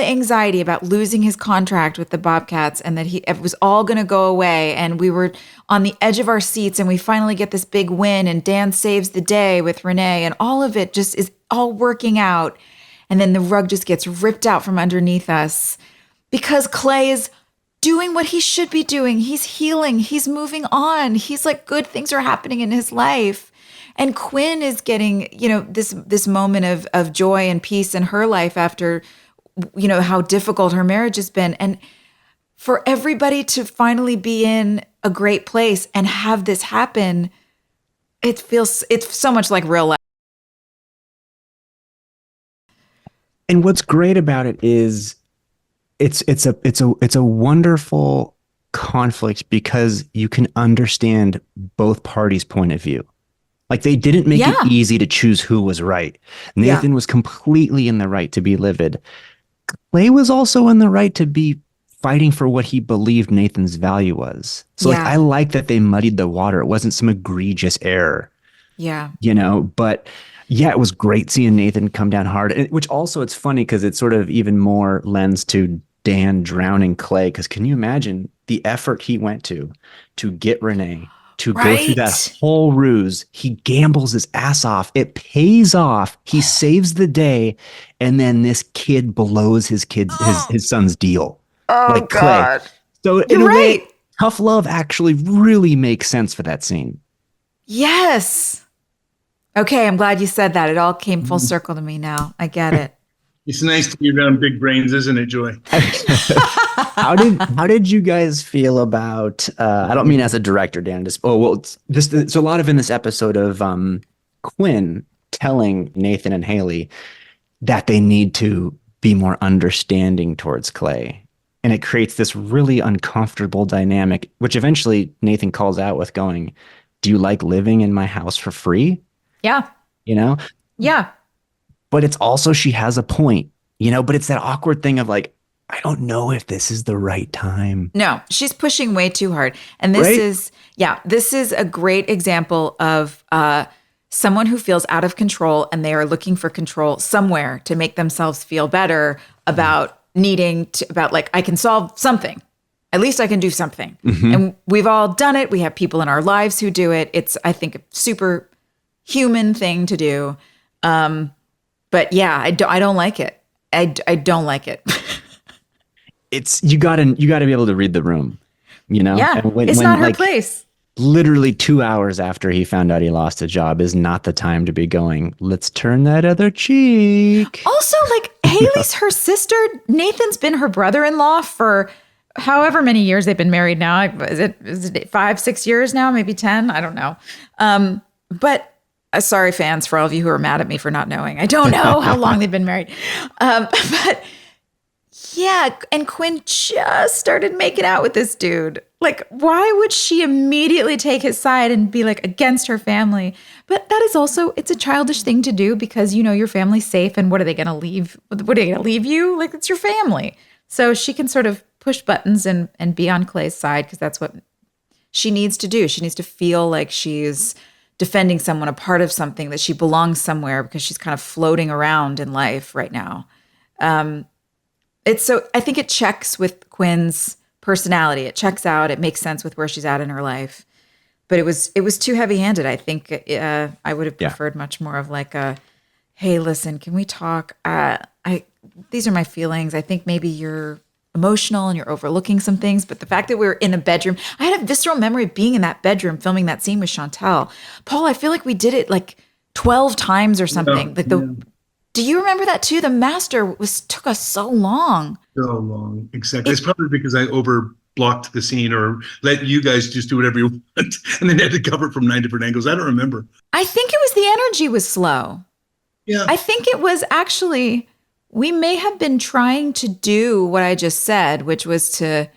anxiety about losing his contract with the Bobcats, and that it was all going to go away, and we were on the edge of our seats, and we finally get this big win, and Dan saves the day with Renee, and all of it just is all working out. And then the rug just gets ripped out from underneath us because Clay is doing what he should be doing. He's healing. He's moving on. He's like, good things are happening in his life. And Quinn is getting, this moment of joy and peace in her life after, how difficult her marriage has been. And for everybody to finally be in a great place and have this happen, it's so much like real life.
And what's great about it is it's a wonderful conflict because you can understand both parties' point of view. Like they didn't make it easy to choose who was right. Nathan was completely in the right to be livid. Clay was also in the right to be fighting for what he believed Nathan's value was. So I like that they muddied the water. It wasn't some egregious error.
Yeah.
But it was great seeing Nathan come down hard, which also it's funny because it's sort of even more lends to Dan drowning Clay. Because can you imagine the effort he went to get Renee to go through that whole ruse? He gambles his ass off. It pays off. He saves the day. And then this kid blows his son's deal.
Oh, God.
Clay. So in a way, tough love actually really makes sense for that scene.
Yes. Okay, I'm glad you said that. It all came full circle to me now. I get it.
It's nice to be around big brains, isn't it, Joy?
How did you guys feel about? I don't mean as a director, Dan. It's a lot of in this episode of Quinn telling Nathan and Haley that they need to be more understanding towards Clay, and it creates this really uncomfortable dynamic, which eventually Nathan calls out with going, "Do you like living in my house for free?"
Yeah. Yeah.
But it's also, she has a point, but it's that awkward thing of like, I don't know if this is the right time.
No, she's pushing way too hard. And this is a great example of someone who feels out of control and they are looking for control somewhere to make themselves feel better about I can solve something. At least I can do something. Mm-hmm. And we've all done it. We have people in our lives who do it. It's, I think, a super human thing to do. But yeah, I don't like it. I don't like it.
It's you gotta be able to read the room,
Yeah, it's not her place.
Literally 2 hours after he found out he lost a job is not the time to be going, let's turn that other cheek.
Also, Haley's her sister. Nathan's been her brother-in-law for however many years they've been married now. Is it 5-6 years now? Maybe 10? I don't know. But sorry, fans, for all of you who are mad at me for not knowing. I don't know how long they've been married. But yeah, and Quinn just started making out with this dude. Why would she immediately take his side and be against her family? But that is also, it's a childish thing to do because your family's safe, and what are they going to leave? What are they going to leave you? It's your family. So she can sort of push buttons and be on Clay's side because that's what she needs to do. She needs to feel like she's defending someone, a part of something, that she belongs somewhere because she's kind of floating around in life right now. I think it checks with Quinn's personality. It checks out. It makes sense with where she's at in her life. But it was too heavy-handed. I think I would have preferred much more of hey, listen, can we talk? These are my feelings. I think maybe you're emotional and you're overlooking some things, but the fact that we were in a bedroom, I had a visceral memory of being in that bedroom filming that scene with Chantel. Paul, I feel like we did it 12 times or something. Do you remember that too? The master took us so long.
So long, exactly. It's probably because I blocked the scene or let you guys just do whatever you want and then had to cover it from 9 different angles. I don't remember.
I think it was the energy was slow.
Yeah.
I think it was actually, we may have been trying to do what I just said, which was to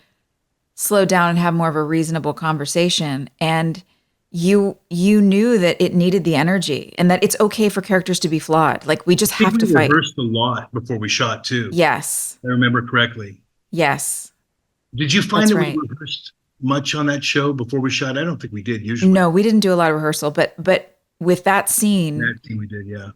slow down and have more of a reasonable conversation. And you knew that it needed the energy and that it's okay for characters to be flawed. We just have to fight.
We rehearsed a lot before we shot too.
Yes.
I remember correctly.
Yes.
Did you find that we rehearsed much on that show before we shot? I don't think we did usually.
No, we didn't do a lot of rehearsal, but with that scene.
That scene we did, yeah.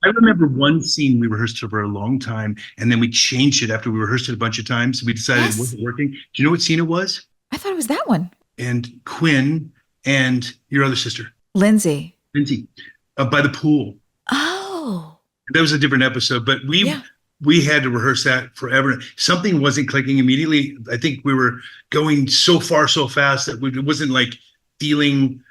I remember one scene we rehearsed for a long time, and then we changed it after we rehearsed it a bunch of times. We decided it wasn't working. Do you know what scene it was?
I thought it was that one.
And Quinn and your other sister. Lindsay, by the pool.
Oh.
That was a different episode, but we had to rehearse that forever. Something wasn't clicking immediately. I think we were going so far, so fast that it wasn't like feeling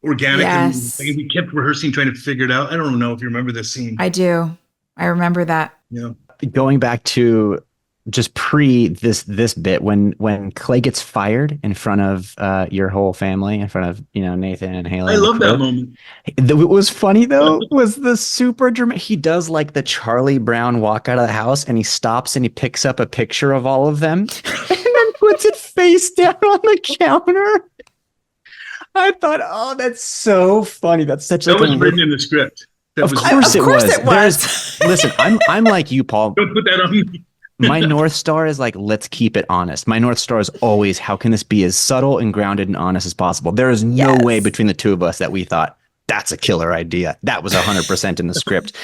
organic.
Yes.
And we kept rehearsing, trying to figure it out. I don't know if you remember this scene.
I do. I remember that.
Yeah.
Going back to just pre this bit, when Clay gets fired in front of your whole family, in front of Nathan and Haley.
I love that moment.
What was funny though was the super dramatic. He does like the Charlie Brown walk out of the house, and he stops and he picks up a picture of all of them, and then puts it face down on the counter. I thought, oh, that's so funny. That's such
that was written in the script.
Of course it was. Listen, I'm like you, Paul.
Don't put that on me.
My North Star is like, let's keep it honest. My North Star is always, how can this be as subtle and grounded and honest as possible? There is no way between the two of us that we thought, that's a killer idea. That was 100% in the script.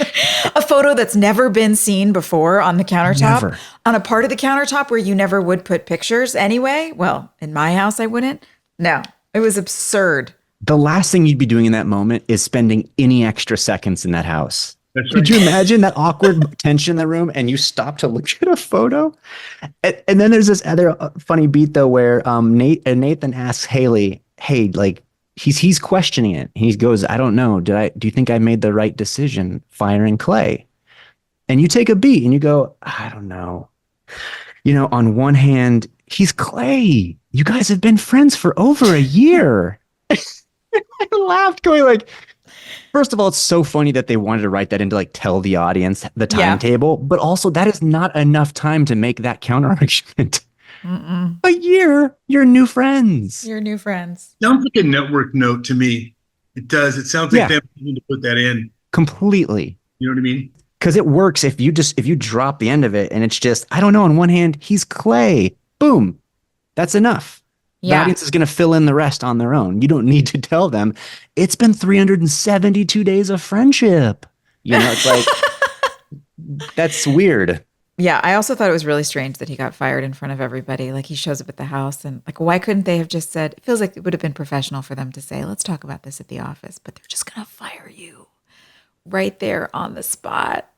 A photo that's never been seen before on the countertop.
Never.
On a part of the countertop where you never would put pictures anyway. Well, in my house, I wouldn't. No, it was absurd.
The last thing you'd be doing in that moment is spending any extra seconds in that house.
That's right.
Could you imagine that awkward tension in the room and you stop to look at a photo? And then there's this other funny beat though, where Nathan asks Haley, hey, like he's questioning it. He goes, I don't know. Do you think I made the right decision firing Clay? And you take a beat and you go, I don't know. On one hand, he's Clay. You guys have been friends for over a year. I laughed going like, first of all, it's so funny that they wanted to write that in to like tell the audience the timetable, but also that is not enough time to make that counter argument. A year, you're new friends.
You're new friends.
Sounds like a network note to me. It does. It sounds like them need to put that in.
Completely.
You know what I mean?
Because it works if you drop the end of it and it's just, I don't know, on one hand, he's Clay. Boom. That's enough. The audience is going to fill in the rest on their own. You don't need to tell them it's been 372 days of friendship. It's like, that's weird.
Yeah. I also thought it was really strange that he got fired in front of everybody. Like he shows up at the house and like, why couldn't they have just said, it feels like it would have been professional for them to say, let's talk about this at the office, but they're just going to fire you right there on the spot.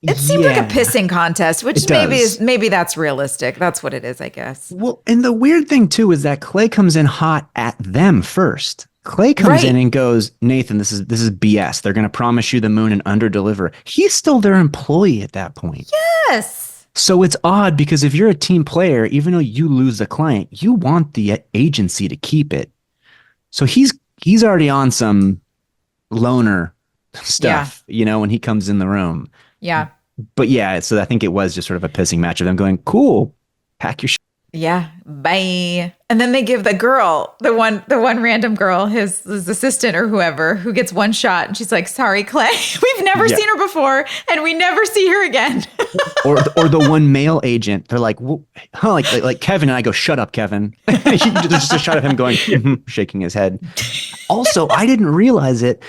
It seemed like a pissing contest, which maybe that's realistic. That's what it is, I guess.
Well, and the weird thing too is that Clay comes in hot at them first. Clay comes in and goes, Nathan, this is BS. They're going to promise you the moon and underdeliver. He's still their employee at that point.
Yes.
So it's odd because if you're a team player, even though you lose the client, you want the agency to keep it. So he's already on some loner stuff, when he comes in the room.
Yeah.
But yeah, so I think it was just sort of a pissing match of them going, cool, pack your shit.
Yeah, bye. And then they give the girl, the one random girl, his assistant or whoever, who gets one shot, and she's like, "Sorry, Clay, we've never seen her before, and we never see her again."
or the one male agent, they're like, like Kevin, and I go, "Shut up, Kevin." There's just a shot of him going, shaking his head. Also, I didn't realize it.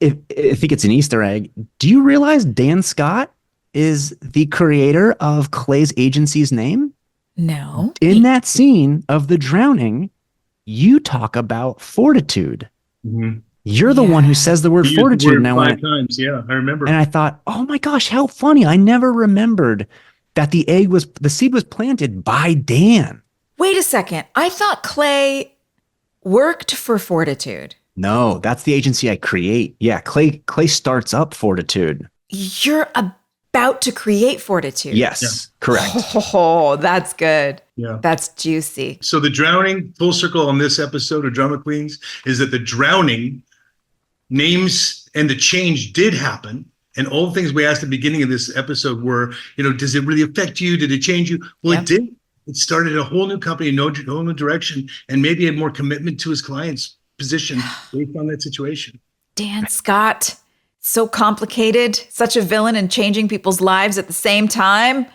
I think it's an Easter egg. Do you realize Dan Scott is the creator of Clay's agency's name?
No.
In that scene of the drowning, you talk about fortitude. Mm-hmm. You're the one who says the word fortitude.
And I went 5 times. Yeah, I remember.
And I thought, oh my gosh, how funny. I never remembered that the seed was planted by Dan.
Wait a second. I thought Clay worked for Fortitude.
No, that's the agency I create. Yeah, Clay starts up Fortitude.
You're about to create Fortitude.
Yes, correct.
Oh, that's good.
Yeah.
That's juicy.
So the drowning, full circle on this episode of Drama Queens, is that the drowning names and the change did happen. And all the things we asked at the beginning of this episode were, does it really affect you? Did it change you? Well, It did. It started a whole new company, a whole new direction, and maybe had more commitment to his clients' position based on that situation.
Dan Scott, so complicated, such a villain and changing people's lives at the same time.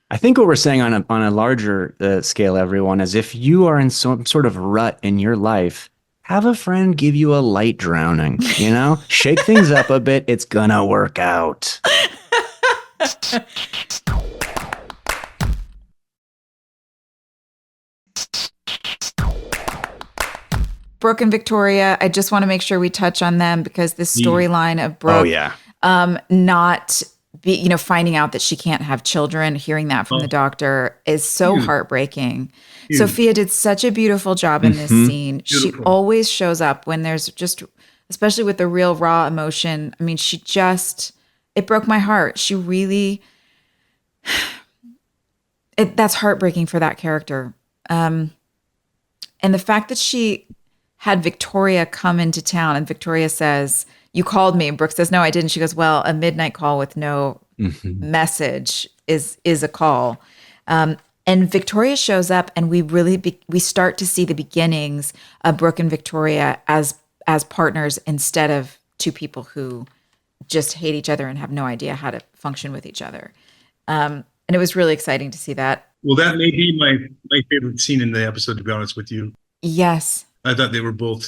I think what we're saying on a larger scale, everyone, is if you are in some sort of rut in your life, have a friend give you a light drowning, shake things up a bit. It's gonna work out.
Brooke and Victoria, I just want to make sure we touch on them because this storyline of Brooke not finding out that she can't have children, hearing that from the doctor is so
Huge.
heartbreaking.
Huge.
Sophia did such a beautiful job in this scene. She
Beautiful.
always shows up when there's just, especially with the real raw emotion. I mean, it broke my heart. She really, that's heartbreaking for that character. And the fact that she had Victoria come into town and Victoria says, "You called me." And Brooke says, "No, I didn't." She goes, "Well, a midnight call with no message is a call." And Victoria shows up, and we start to see the beginnings of Brooke and Victoria as partners instead of two people who just hate each other and have no idea how to function with each other. And it was really exciting to see that.
Well, that may be my favorite scene in the episode, to be honest with you.
Yes.
I thought they were both,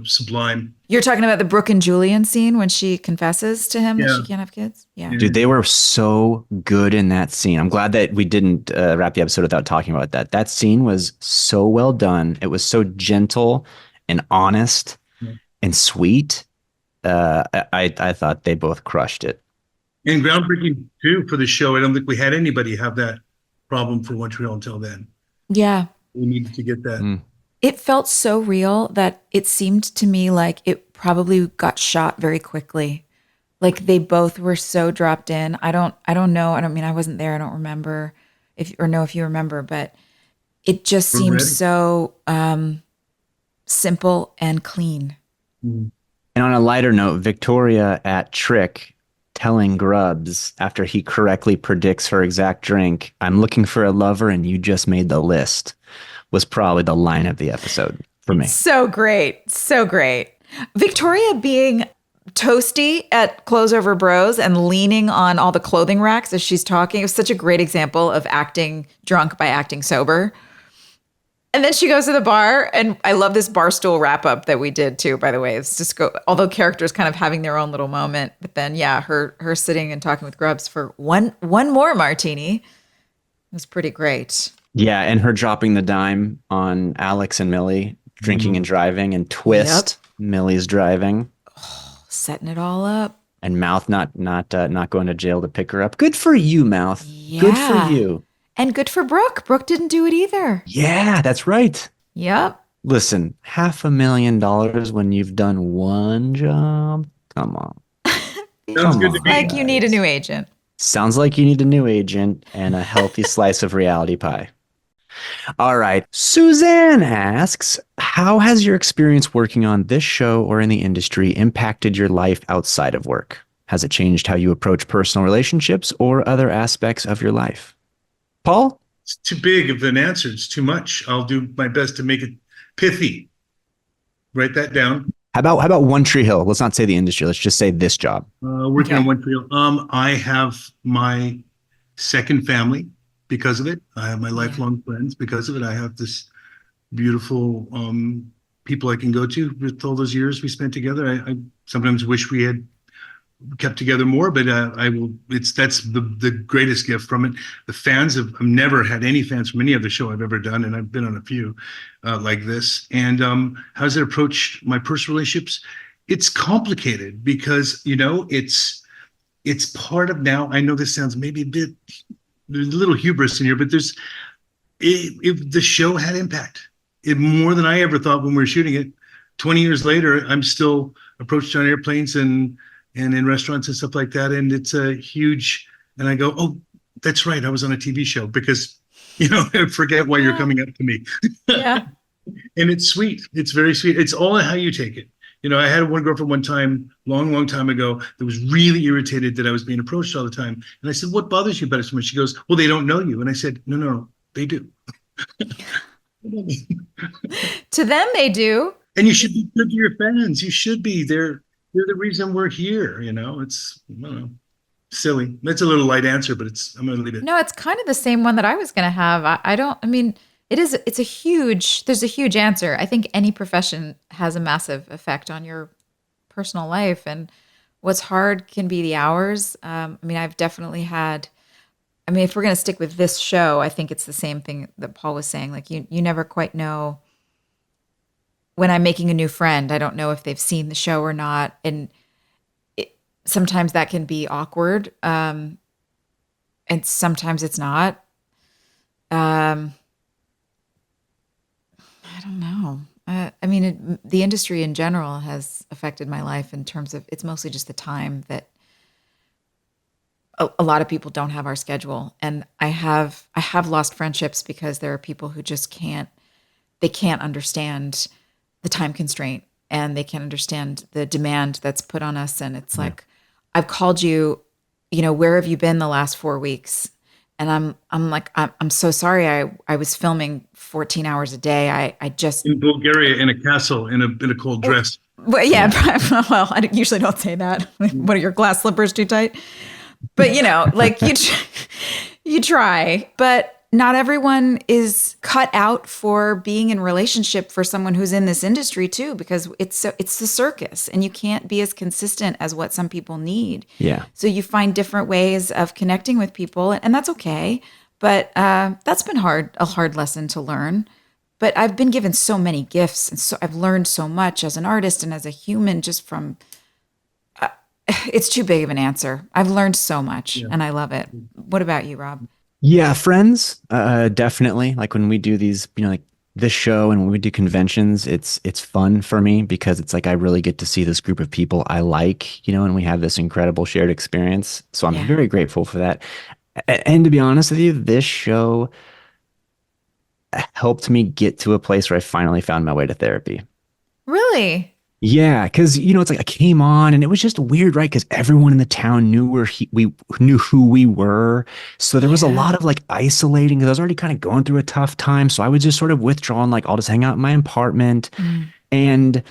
sublime.
You're talking about the Brooke and Julian scene when she confesses to him that she can't have kids? Yeah.
Dude, they were so good in that scene. I'm glad that we didn't wrap the episode without talking about that. That scene was so well done. It was so gentle and honest and sweet. I thought they both crushed it.
And groundbreaking, too, for the show. I don't think we had anybody have that problem for Montreal until then.
Yeah.
We needed to get that.
It felt so real that it seemed to me like it probably got shot very quickly. Like they both were so dropped in. I don't know. I mean, I wasn't there. I don't remember if you remember, but it just seemed so simple and clean.
And on a lighter note, Victoria at Trick telling Grubbs after he correctly predicts her exact drink, "I'm looking for a lover and you just made the list," was probably the line of the episode for me.
So great. So great. Victoria being toasty at Clothes Over Bros and leaning on all the clothing racks as she's talking. It was such a great example of acting drunk by acting sober. And then she goes to the bar, and I love this Barstool wrap up that we did too, by the way. It's just although characters kind of having their own little moment, but then her sitting and talking with Grubbs for one more martini. It was pretty great.
Yeah, and her dropping the dime on Alex and Millie drinking and driving, and twist Millie's driving,
Setting it all up.
and Mouth not going to jail to pick her up. Good for you, Mouth.
Yeah.
Good for you.
And good for Brooke. Brooke didn't do it either.
Yeah, that's right.
Yep.
Listen, $500,000 when you've done one job. Come on.
Sounds good to me.
Like you need a new agent.
Sounds like you need a new agent and a healthy slice of reality pie. All right. Suzanne asks, how has your experience working on this show or in the industry impacted your life outside of work? Has it changed how you approach personal relationships or other aspects of your life? Paul?
It's too big of an answer. It's too much. I'll do my best to make it pithy. Write that down.
How about One Tree Hill? Let's not say the industry. Let's just say this job.
Working on One Tree Hill. I have my second family because of it. I have my lifelong friends because of it. I have this beautiful people I can go to with all those years we spent together. I sometimes wish we had kept together more, but that's the greatest gift from it. The fans I've never had any fans from any other show I've ever done, and I've been on a few like this. And how does it approach my personal relationships? It's complicated because it's part of now. I know this sounds maybe there's a little hubris in here, but if the show had impact, more than I ever thought when we were shooting it. 20 years later, I'm still approached on airplanes and in restaurants and stuff like that. And it's a huge, and I go, oh, that's right. I was on a TV show because, I forget why you're coming up to me.
Yeah.
And it's sweet. It's very sweet. It's all in how you take it. I had one girlfriend one time, long time ago, that was really irritated that I was being approached all the time. And I said, what bothers you about it so much? She goes, well, they don't know you. And I said, no, they do.
To them, they do.
And you should be good to your fans. You should be. They're the reason we're here. It's, I don't know, silly. That's a little light answer, but I'm going to leave it.
No, it's kind of the same one that I was going to have. There's a huge answer. I think any profession has a massive effect on your personal life. And what's hard can be the hours. I've definitely had, if we're going to stick with this show, I think it's the same thing that Paul was saying. Like you never quite know. When I'm making a new friend, I don't know if they've seen the show or not. And sometimes that can be awkward. And sometimes it's not. I don't know. I mean, the industry in general has affected my life in terms of, it's mostly just the time that a lot of people don't have our schedule. And I have lost friendships because there are people who just can't understand the time constraint, and they can't understand the demand that's put on us. And it's like, I've called you, where have you been the last 4 weeks? And I'm like, I'm so sorry. I was filming 14 hours a day. I just
in Bulgaria in a castle in a cold dress.
Well, yeah. Well, I usually don't say that. What are your glass slippers too tight? But like you try, but not everyone is cut out for being in relationship for someone who's in this industry too, because it's the circus, and you can't be as consistent as what some people need.
Yeah.
So you find different ways of connecting with people, and that's okay. But that's been a hard lesson to learn. But I've been given so many gifts, and so I've learned so much as an artist and as a human just from. It's too big of an answer. I've learned so much, and I love it. What about you, Rob?
Yeah, friends, definitely. Like when we do these, like this show and when we do conventions, it's fun for me because it's like I really get to see this group of people I like, and we have this incredible shared experience. So I'm very grateful for that. And to be honest with you, this show helped me get to a place where I finally found my way to therapy.
Really?
Yeah, because it's like I came on and it was just weird, right? Because everyone in the town knew we knew who we were, so there was a lot of like isolating. Because I was already kind of going through a tough time, so I would just sort of withdraw and like I'll just hang out in my apartment, and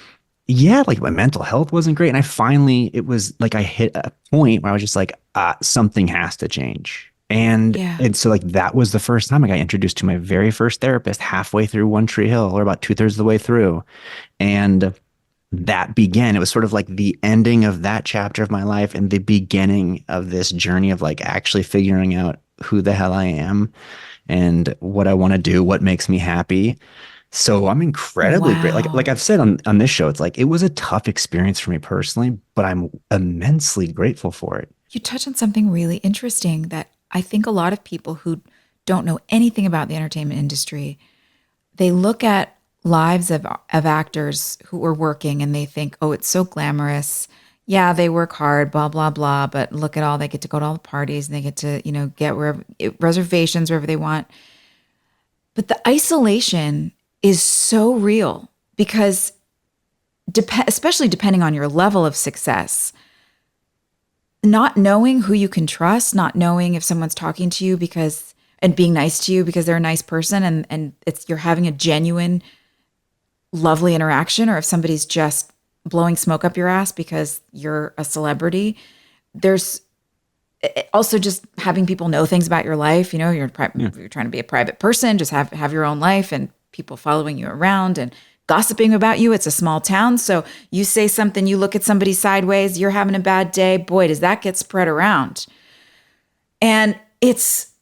like my mental health wasn't great. And it was like I hit a point where I was just like, something has to change. And so like that was the first time I got introduced to my very first therapist halfway through One Tree Hill, or about 2/3 of the way through, and that began. It was sort of like the ending of that chapter of my life and the beginning of this journey of like actually figuring out who the hell I am and what I want to do, what makes me happy. So I'm incredibly great. Like I've said on this show, it's like it was a tough experience for me personally, but I'm immensely grateful for it.
You touch on something really interesting that I think a lot of people who don't know anything about the entertainment industry, they look at lives of actors who are working and they think, oh, it's so glamorous. Yeah, they work hard, blah, blah, blah. But look at all, they get to go to all the parties and they get to, get reservations wherever they want. But the isolation is so real because especially depending on your level of success, not knowing who you can trust, not knowing if someone's talking to you and being nice to you because they're a nice person and you're having a genuine lovely interaction, or if somebody's just blowing smoke up your ass because you're a celebrity. There's also just having people know things about your life. You're trying to be a private person, just have your own life, and people following you around and gossiping about you. It's a small town, so you say something, you look at somebody sideways, you're having a bad day, boy, does that get spread around. And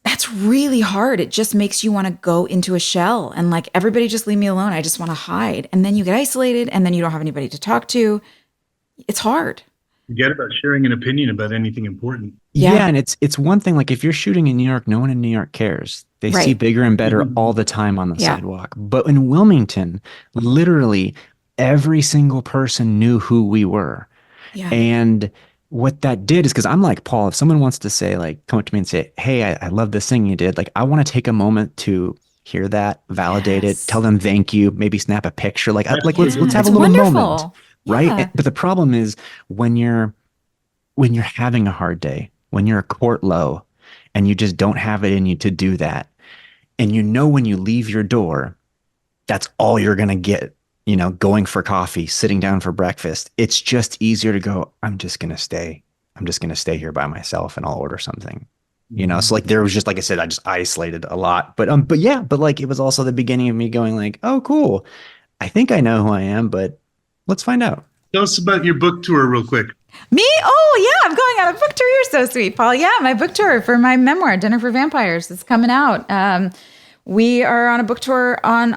that's really hard. It just makes you want to go into a shell and like, everybody just leave me alone. I just want to hide. And then you get isolated and then you don't have anybody to talk to. It's hard.
Forget about sharing an opinion about anything important.
Yeah. And it's one thing, like if you're shooting in New York, no one in New York cares. They see bigger and better all the time on the sidewalk. But in Wilmington, literally every single person knew who we were. Yeah. And what that did is, because I'm like, Paul, if someone wants to say, like, come up to me and say, hey, I love this thing you did. Like, I want to take a moment to hear that, validate it, tell them thank you, maybe snap a picture. Like let's have a little moment. Right. Yeah. But the problem is when you're having a hard day, when you're a court low and you just don't have it in you to do that. And when you leave your door, that's all you're going to get. Going for coffee, sitting down for breakfast. It's just easier to go, I'm just going to stay here by myself and I'll order something, So like, there was just, like I said, I just isolated a lot, but like, it was also the beginning of me going like, oh, cool. I think I know who I am, but let's find out.
Tell us about your book tour real quick.
Me? Oh yeah. I'm going on a book tour. You're so sweet, Paul. Yeah. My book tour for my memoir, Dinner for Vampires, is coming out. We are on a book tour on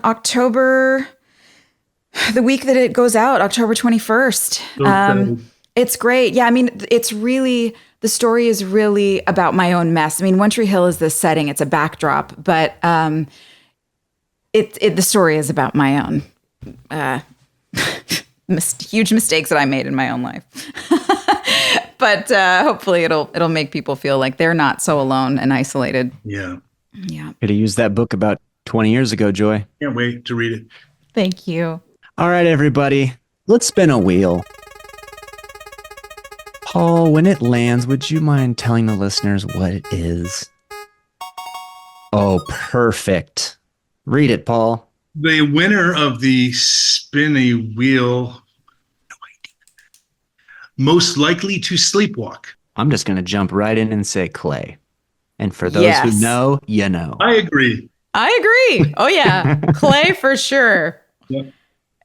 the week that it goes out, October 21st. It's great. Yeah, I mean, the story is really about my own mess. I mean, One Tree Hill is the setting, it's a backdrop, but the story is about my own huge mistakes that I made in my own life. But hopefully it'll make people feel like they're not so alone and isolated.
Yeah.
Yeah.
Could have used that book about 20 years ago, Joy.
Can't wait to read it.
Thank you.
All right, everybody, let's spin a wheel. Paul, when it lands, would you mind telling the listeners what it is? Oh, perfect. Read it, Paul.
The winner of the spin a wheel, no idea, most likely to sleepwalk.
I'm just going to jump right in and say clay. And for those who know, you know.
I agree.
Oh yeah. Clay for sure.
Yep.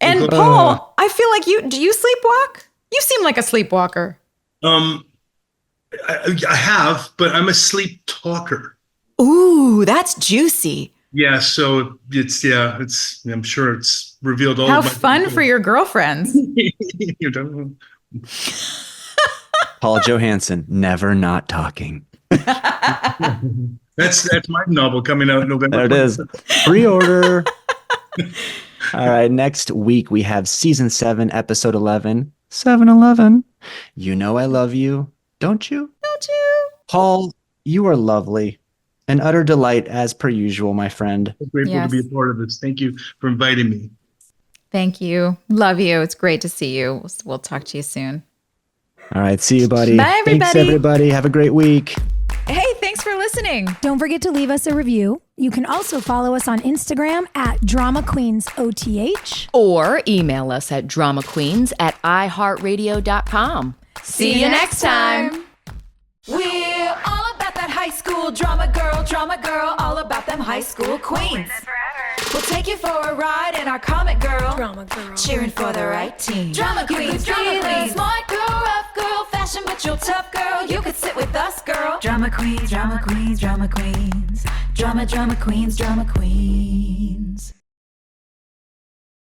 And Paul, I feel like do you sleepwalk? You seem like a sleepwalker.
I have, but I'm a sleep talker.
Ooh, that's juicy.
Yeah, so I'm sure it's revealed all
How
of my
fun for your girlfriends.
You don't know.
Paul Johansson, never not talking.
That's my novel coming out in November.
There it is. Pre-order. All right, next week we have season 7, episode 11, 7-Eleven. You know I love you, don't you?
Don't you?
Paul, you are lovely. An utter delight as per usual, my friend.
I'm grateful to be a part of this. Thank you for inviting me.
Thank you. Love you. It's great to see you. We'll talk to you soon.
All right, see you, buddy.
Bye, everybody.
Thanks, everybody. Have a great week.
Hey, thanks for listening.
Don't forget to leave us a review. You can also follow us on Instagram at Drama Queens OTH.
Or email us at dramaqueens@iheartradio.com.
See you next time. We're all about that high school drama girl, all about them high school queens. We'll take you for a ride in our comic girl, cheering for the right team. Drama queens, smart girl, rough girl, fashion but you're tough girl. You could sit with us, girl. Drama queens, drama queens, drama queens, drama queens, drama queens.